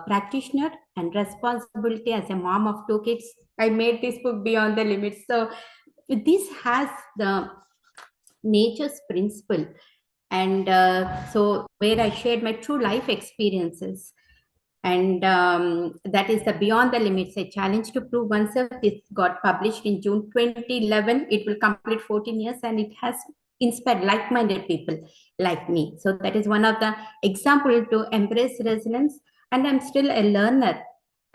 practitioner and responsibility as a mom of 2 kids, I made this book Beyond the Limits. So this has the nature's principle. And so where I shared my true life experiences. And that is the Beyond the Limits, a challenge to prove oneself. It got published in June 2011. It will complete 14 years, and it has inspired like-minded people like me. So that is one of the example to embrace resilience. And I'm still a learner.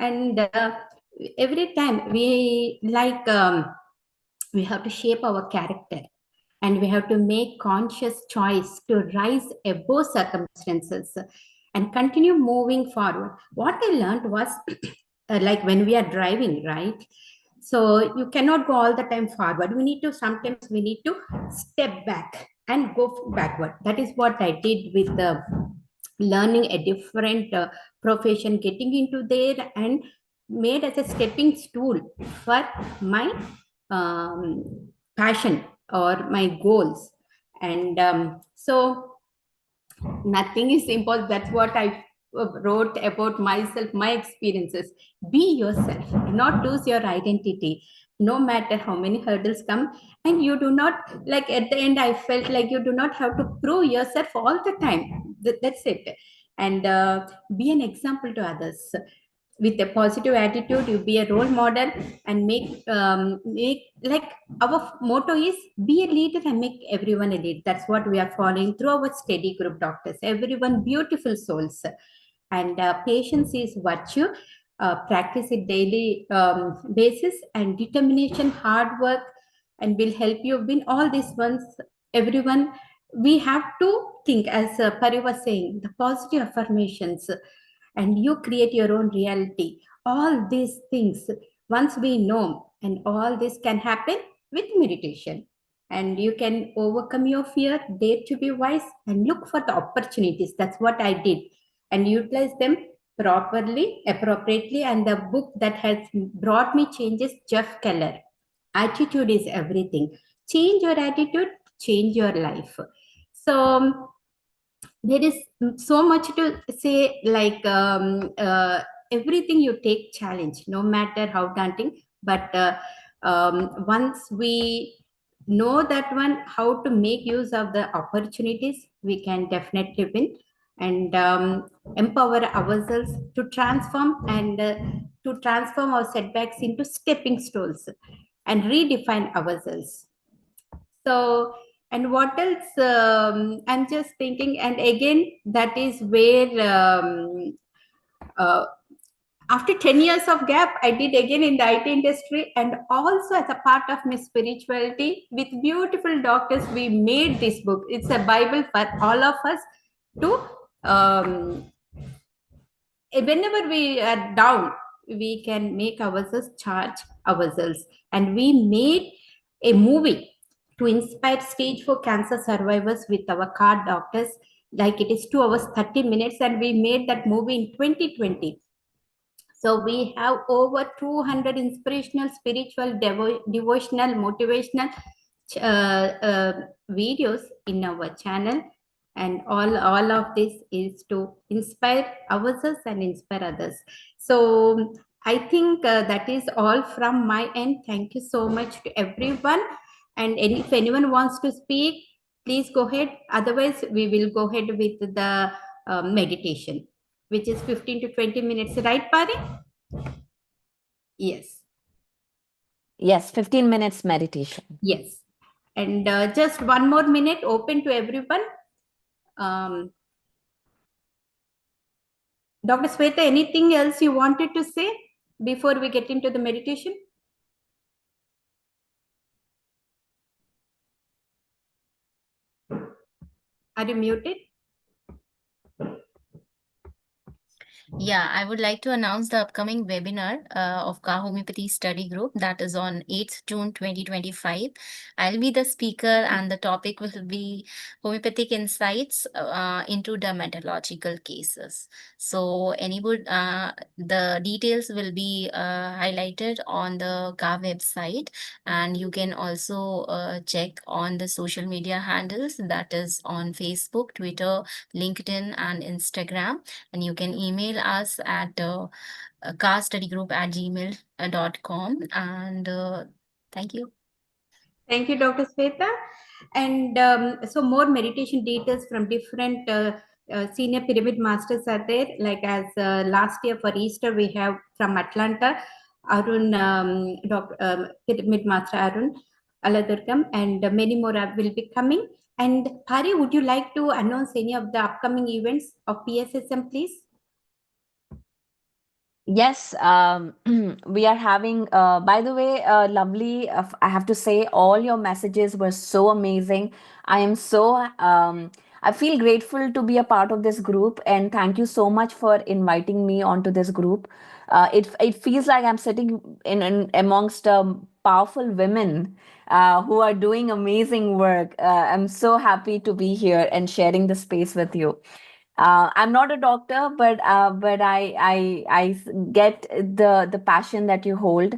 And every time we we have to shape our character, and we have to make conscious choice to rise above circumstances and continue moving forward. What I learned was like when we are driving, right? So you cannot go all the time forward. Sometimes we need to step back and go backward. That is what I did with the learning a different profession, getting into there, and made as a stepping stool for my passion or my goals. And so nothing is impossible. That's what I wrote about myself, my experiences. Be yourself, do not lose your identity, no matter how many hurdles come. And you do not, like at the end I felt like you do not have to prove yourself all the time. That's it. And be an example to others. With a positive attitude, you be a role model, and make like our motto is be a leader and make everyone a leader. That's what we are following through our steady group doctors, everyone beautiful souls. And patience is virtue. Practice it daily basis, and determination, hard work, and will help you win all these ones. Everyone, we have to think, as Pari was saying, the positive affirmations, and you create your own reality. All these things, once we know, and all this can happen with meditation. And you can overcome your fear, dare to be wise, and look for the opportunities. That's what I did, and utilize them properly, appropriately. And the book that has brought me changes, Jeff Keller. Attitude is everything. Change your attitude, change your life. So there is so much to say, like everything you take challenge, no matter how daunting. But once we know that one, how to make use of the opportunities, we can definitely win. And empower ourselves to transform, and to transform our setbacks into stepping stones, and redefine ourselves. So, and what else? I'm just thinking, and again, that is where uh, after 10 years of gap, I did again in the IT industry, and also as a part of my spirituality with beautiful doctors, we made this book. It's a Bible for all of us to, whenever we are down, we can make ourselves charge ourselves. And we made a movie to inspire stage 4 cancer survivors with our card doctors. Like it is 2 hours 30 minutes, and we made that movie in 2020. So we have over 200 inspirational, spiritual, devotional, motivational videos in our channel. And all of this is to inspire ourselves and inspire others. So I think that is all from my end. Thank you so much to everyone. And if anyone wants to speak, please go ahead. Otherwise, we will go ahead with the meditation, which is 15 to 20 minutes. Right, Pari? Yes. Yes, 15 minutes meditation. Yes. And just one more minute open to everyone. Dr. Sweta, anything else you wanted to say before we get into the meditation? Are you muted? Yeah, I would like to announce the upcoming webinar of KHA Homeopathy Study Group that is on 8th June 2025. I'll be the speaker and the topic will be homeopathic insights into dermatological cases. So the details will be highlighted on the KHA website, and you can also check on the social media handles, that is on Facebook, Twitter, LinkedIn, and Instagram. And you can email us at caststudygroup@gmail.com. And thank you. Thank you, Dr. Sweta. And so more meditation details from different senior pyramid masters are there. Like as last year for Easter, we have from Atlanta, Arun, Pyramid Master Arun Aladurgam, and many more will be coming. And Pari, would you like to announce any of the upcoming events of PSSM, please? Yes, we are having, by the way, lovely. I have to say, all your messages were so amazing. I am so, I feel grateful to be a part of this group, and thank you so much for inviting me onto this group. It feels like I'm sitting in amongst powerful women who are doing amazing work. I'm so happy to be here and sharing the space with you. I'm not a doctor, but I get the passion that you hold.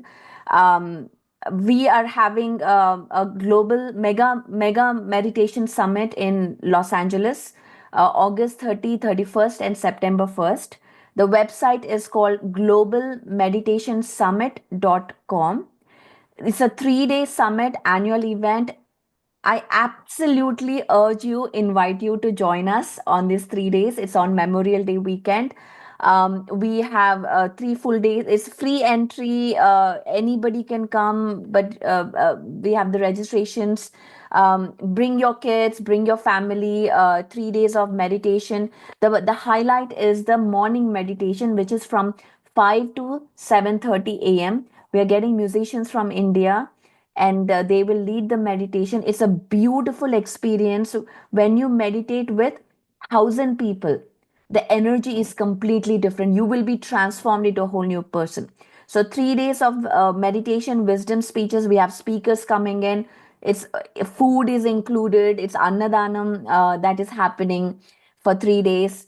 Um, we are having a global mega meditation summit in Los Angeles, August 30, 31st, and September 1st. The website is called globalmeditationsummit.com. It's a 3 day summit annual event. I absolutely urge you, invite you to join us on these 3 days. It's on Memorial Day weekend. We have 3 full days. It's free entry. Anybody can come, but we have the registrations. Bring your kids, bring your family. 3 days of meditation. The highlight is the morning meditation, which is from 5 to 7:30 a.m. We are getting musicians from India, and they will lead the meditation. It's a beautiful experience when you meditate with 1,000 people. The energy is completely different. You will be transformed into a whole new person. So 3 days of meditation, wisdom speeches. We have speakers coming in. It's food is included. It's annadanam that is happening for 3 days.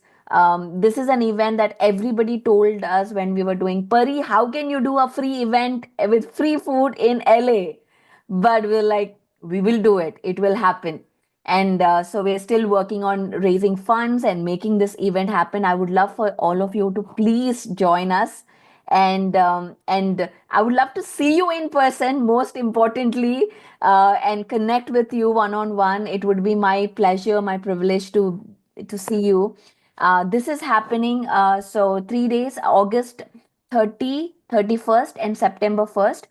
This is an event that everybody told us when we were doing Pari. How can you do a free event with free food in LA? But we're like, we will do it, it will happen. And so we're still working on raising funds and making this event happen. I would love for all of you to please join us, and I would love to see you in person, most importantly, and connect with you one on one. It would be my pleasure, my privilege to see you. This is happening, so 3 days, August 30, 31st, and September 1st.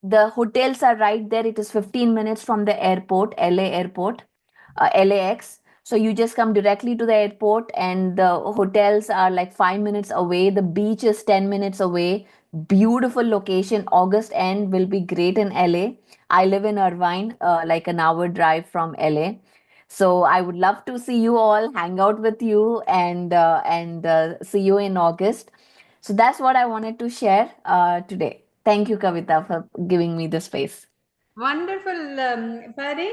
The hotels are right there. It is 15 minutes from the airport, LA airport, LAX. So you just come directly to the airport, and the hotels are like 5 minutes away. The beach is 10 minutes away. Beautiful location. August end will be great in LA. I live in Irvine, like an hour drive from LA. So I would love to see you all, hang out with you, and see you in August. So that's what I wanted to share today. Thank you, Kavita, for giving me the space. Wonderful, Pari.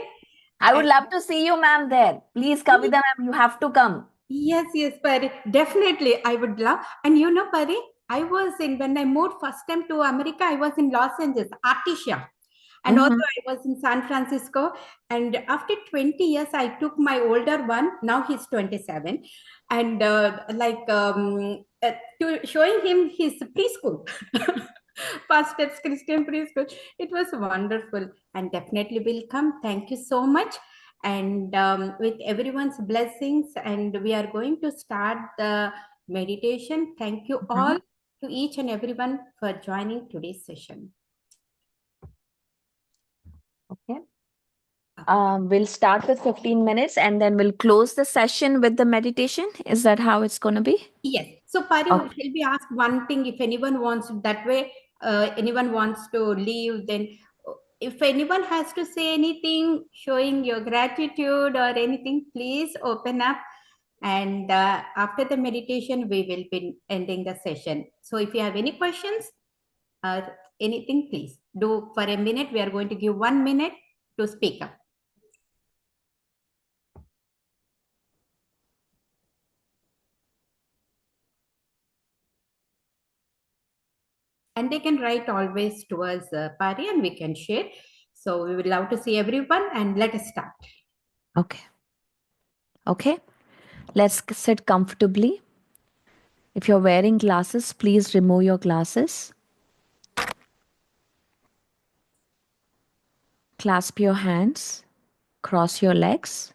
I would love to see you, ma'am, there. Please, Kavita, ma'am, you have to come. Yes, yes, Pari. Definitely, I would love. And you know, Pari, when I moved first time to America, I was in Los Angeles, Artesia. And also, I was in San Francisco. And after 20 years, I took my older one. Now he's 27. And to showing him his preschool. First steps Christian preschool. It was wonderful. And definitely will come. Thank you so much. And with everyone's blessings, and we are going to start the meditation. Thank you all to each and everyone for joining today's session. Okay. We'll start with 15 minutes and then we'll close the session with the meditation. Is that how it's going to be? Yes. So, Pari, Okay. shall we ask one thing? If anyone wants that way, anyone wants to leave, then if anyone has to say anything, showing your gratitude or anything, please open up. And after the meditation, we will be ending the session. So if you have any questions or anything, please do for a minute. We are going to give 1 minute to speak up. And they can write always towards Pari and we can share. So we would love to see everyone and let us start. Okay. Okay. Let's sit comfortably. If you're wearing glasses, please remove your glasses. Clasp your hands. Cross your legs.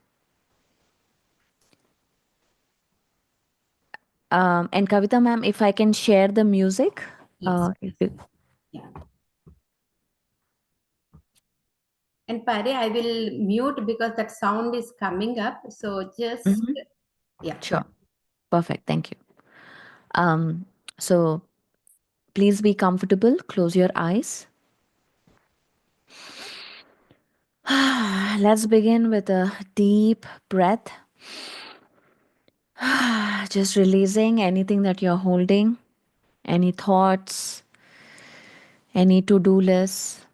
And Kavita ma'am, if I can share the music. Yes. If you- Yeah. And Pari, I will mute because that sound is coming up. So just, Mhm. yeah. Sure. Perfect. Thank you. So please be comfortable. Close your eyes. Let's begin with a deep breath. Just releasing anything that you're holding, any thoughts, any to do lists,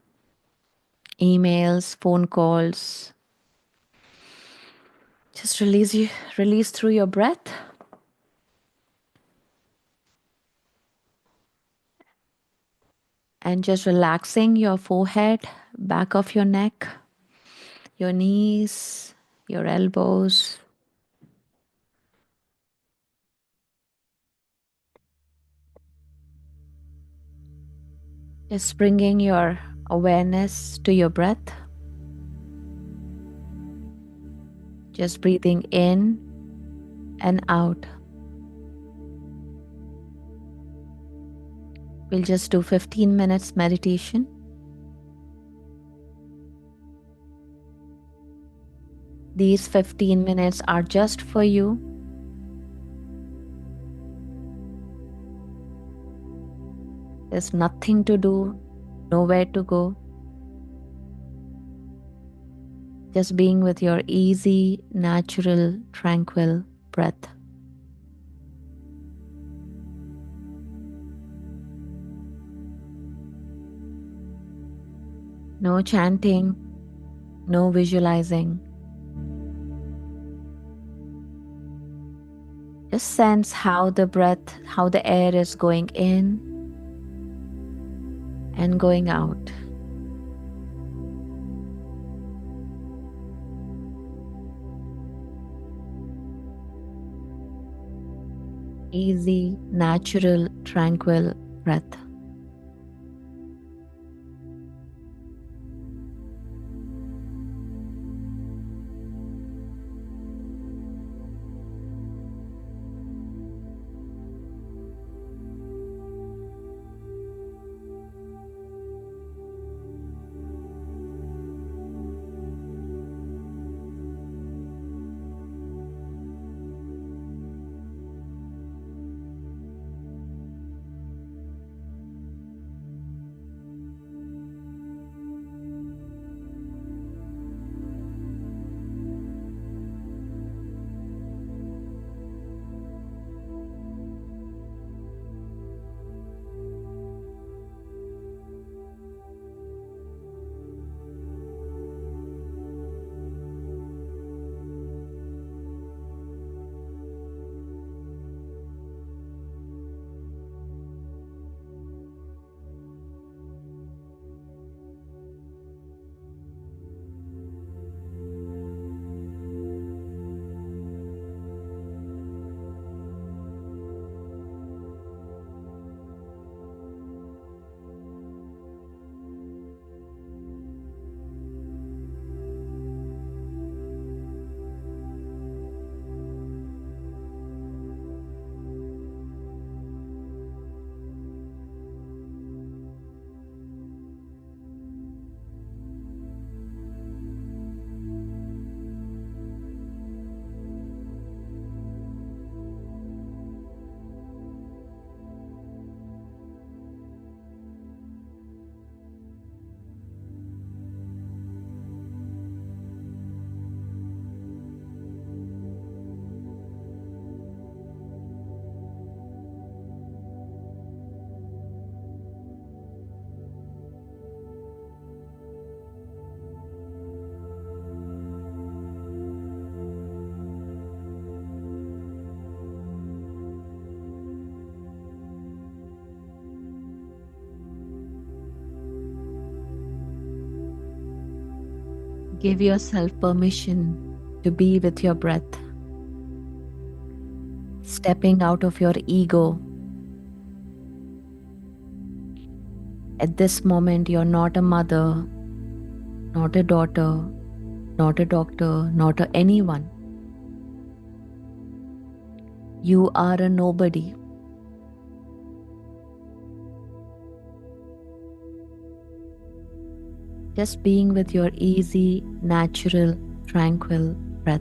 emails, phone calls. Just release through your breath. And just relaxing your forehead, back of your neck, your knees, your elbows. Just bringing your awareness to your breath. Just breathing in and out. We'll just do 15 minutes meditation. These 15 minutes are just for you. There's nothing to do, nowhere to go. Just being with your easy, natural, tranquil breath. No chanting, no visualizing. Just sense how the air is going in and going out. Easy, natural, tranquil breath. Give yourself permission to be with your breath, stepping out of your ego. At this moment, you're not a mother, not a daughter, not a doctor, not anyone. You are a nobody. Just being with your easy, natural, tranquil breath.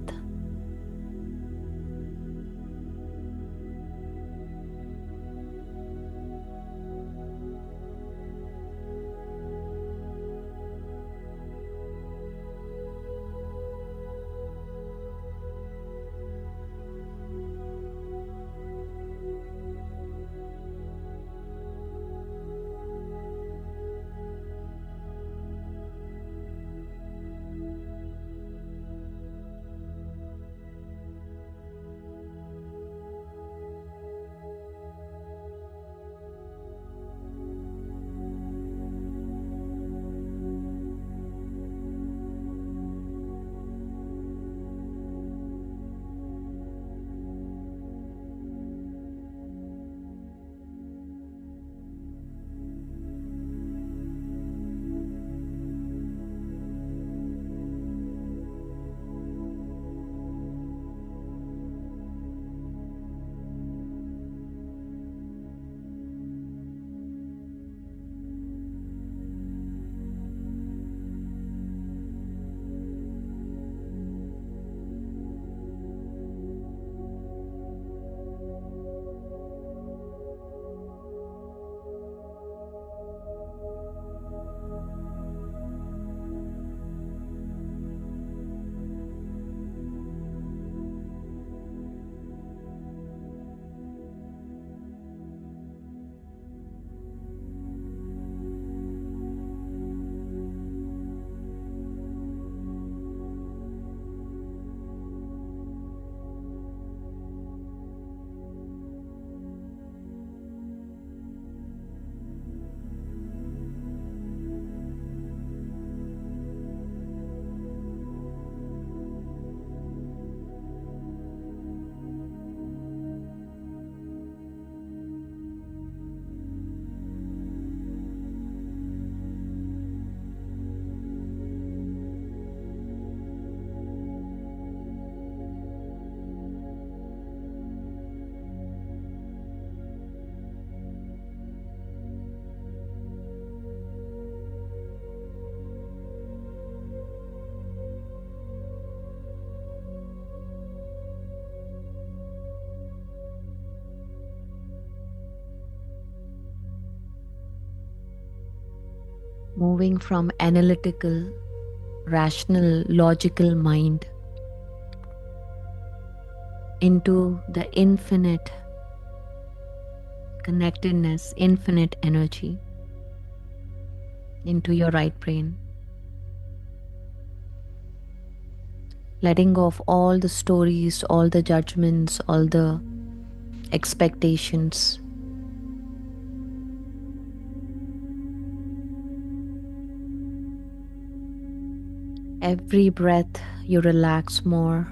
Moving from analytical, rational, logical mind into the infinite connectedness, infinite energy into your right brain. Letting go of all the stories, all the judgments, all the expectations. Every breath you relax more.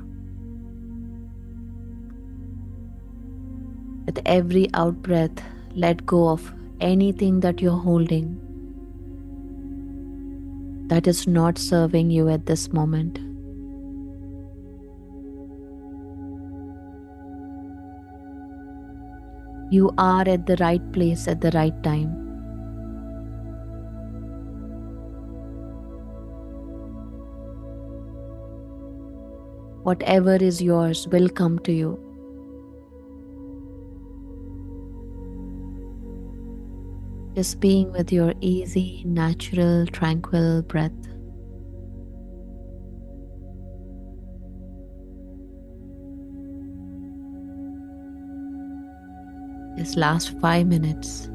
With every out breath, let go of anything that you're holding that is not serving you at this moment. You are at the right place at the right time. Whatever is yours will come to you. Just being with your easy, natural, tranquil breath. This last 5 minutes.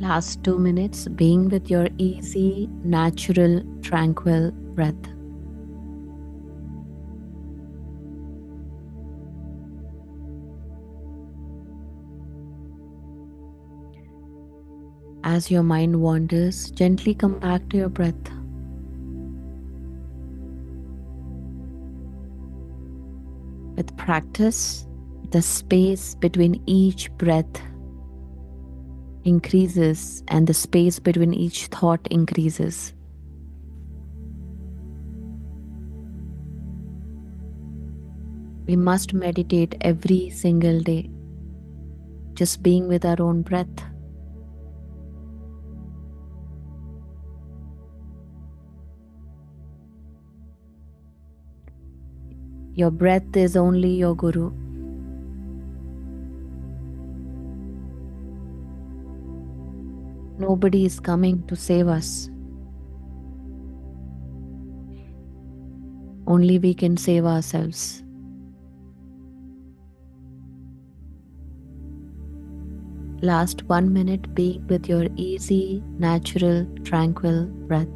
Last 2 minutes being with your easy, natural, tranquil breath. As your mind wanders, gently come back to your breath. With practice, the space between each breath increases and the space between each thought increases. We must meditate every single day, just being with our own breath. Your breath is only your guru. Nobody is coming to save us. Only we can save ourselves. Last 1 minute being with your easy, natural, tranquil breath.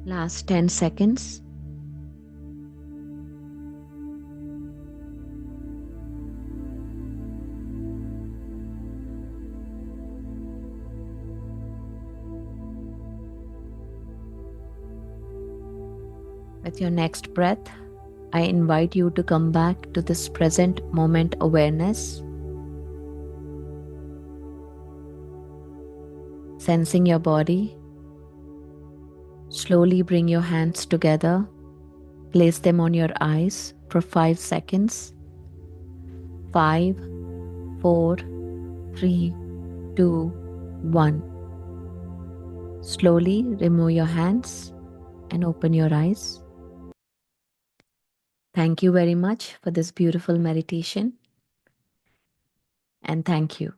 Last 10 seconds. With your next breath, I invite you to come back to this present moment awareness, sensing your body. Slowly bring your hands together, place them on your eyes for 5 seconds. 5, 4, 3, 2, 1. Slowly remove your hands and open your eyes. Thank you very much for this beautiful meditation, and thank you.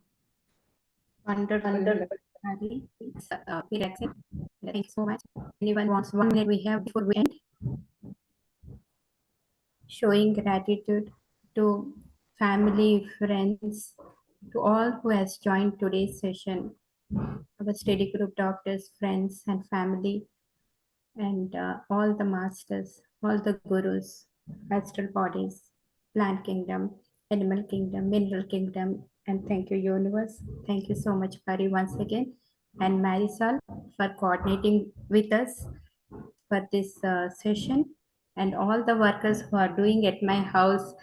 Wonderful, Pari. We'll accept. Thank you so much. Anyone wants 1 minute we have before we end? Showing gratitude to family, friends, to all who has joined today's session, our study group doctors, friends and family, and all the masters, all the gurus, astral bodies, plant kingdom, animal kingdom, mineral kingdom, and thank you, universe. Thank you so much, Pari, once again, and Marisol for coordinating with us for this session, and all the workers who are doing at my house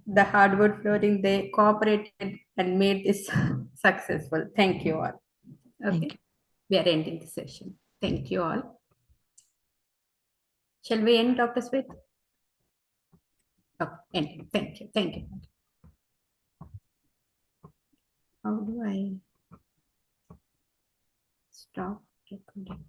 the hardwood flooring. They cooperated and made this successful. Thank you all. Okay, Thank you. we are ending the session. Thank you all. Shall we end, Dr. Smith? Oh, end. Thank you. Thank you. How do I stop recording?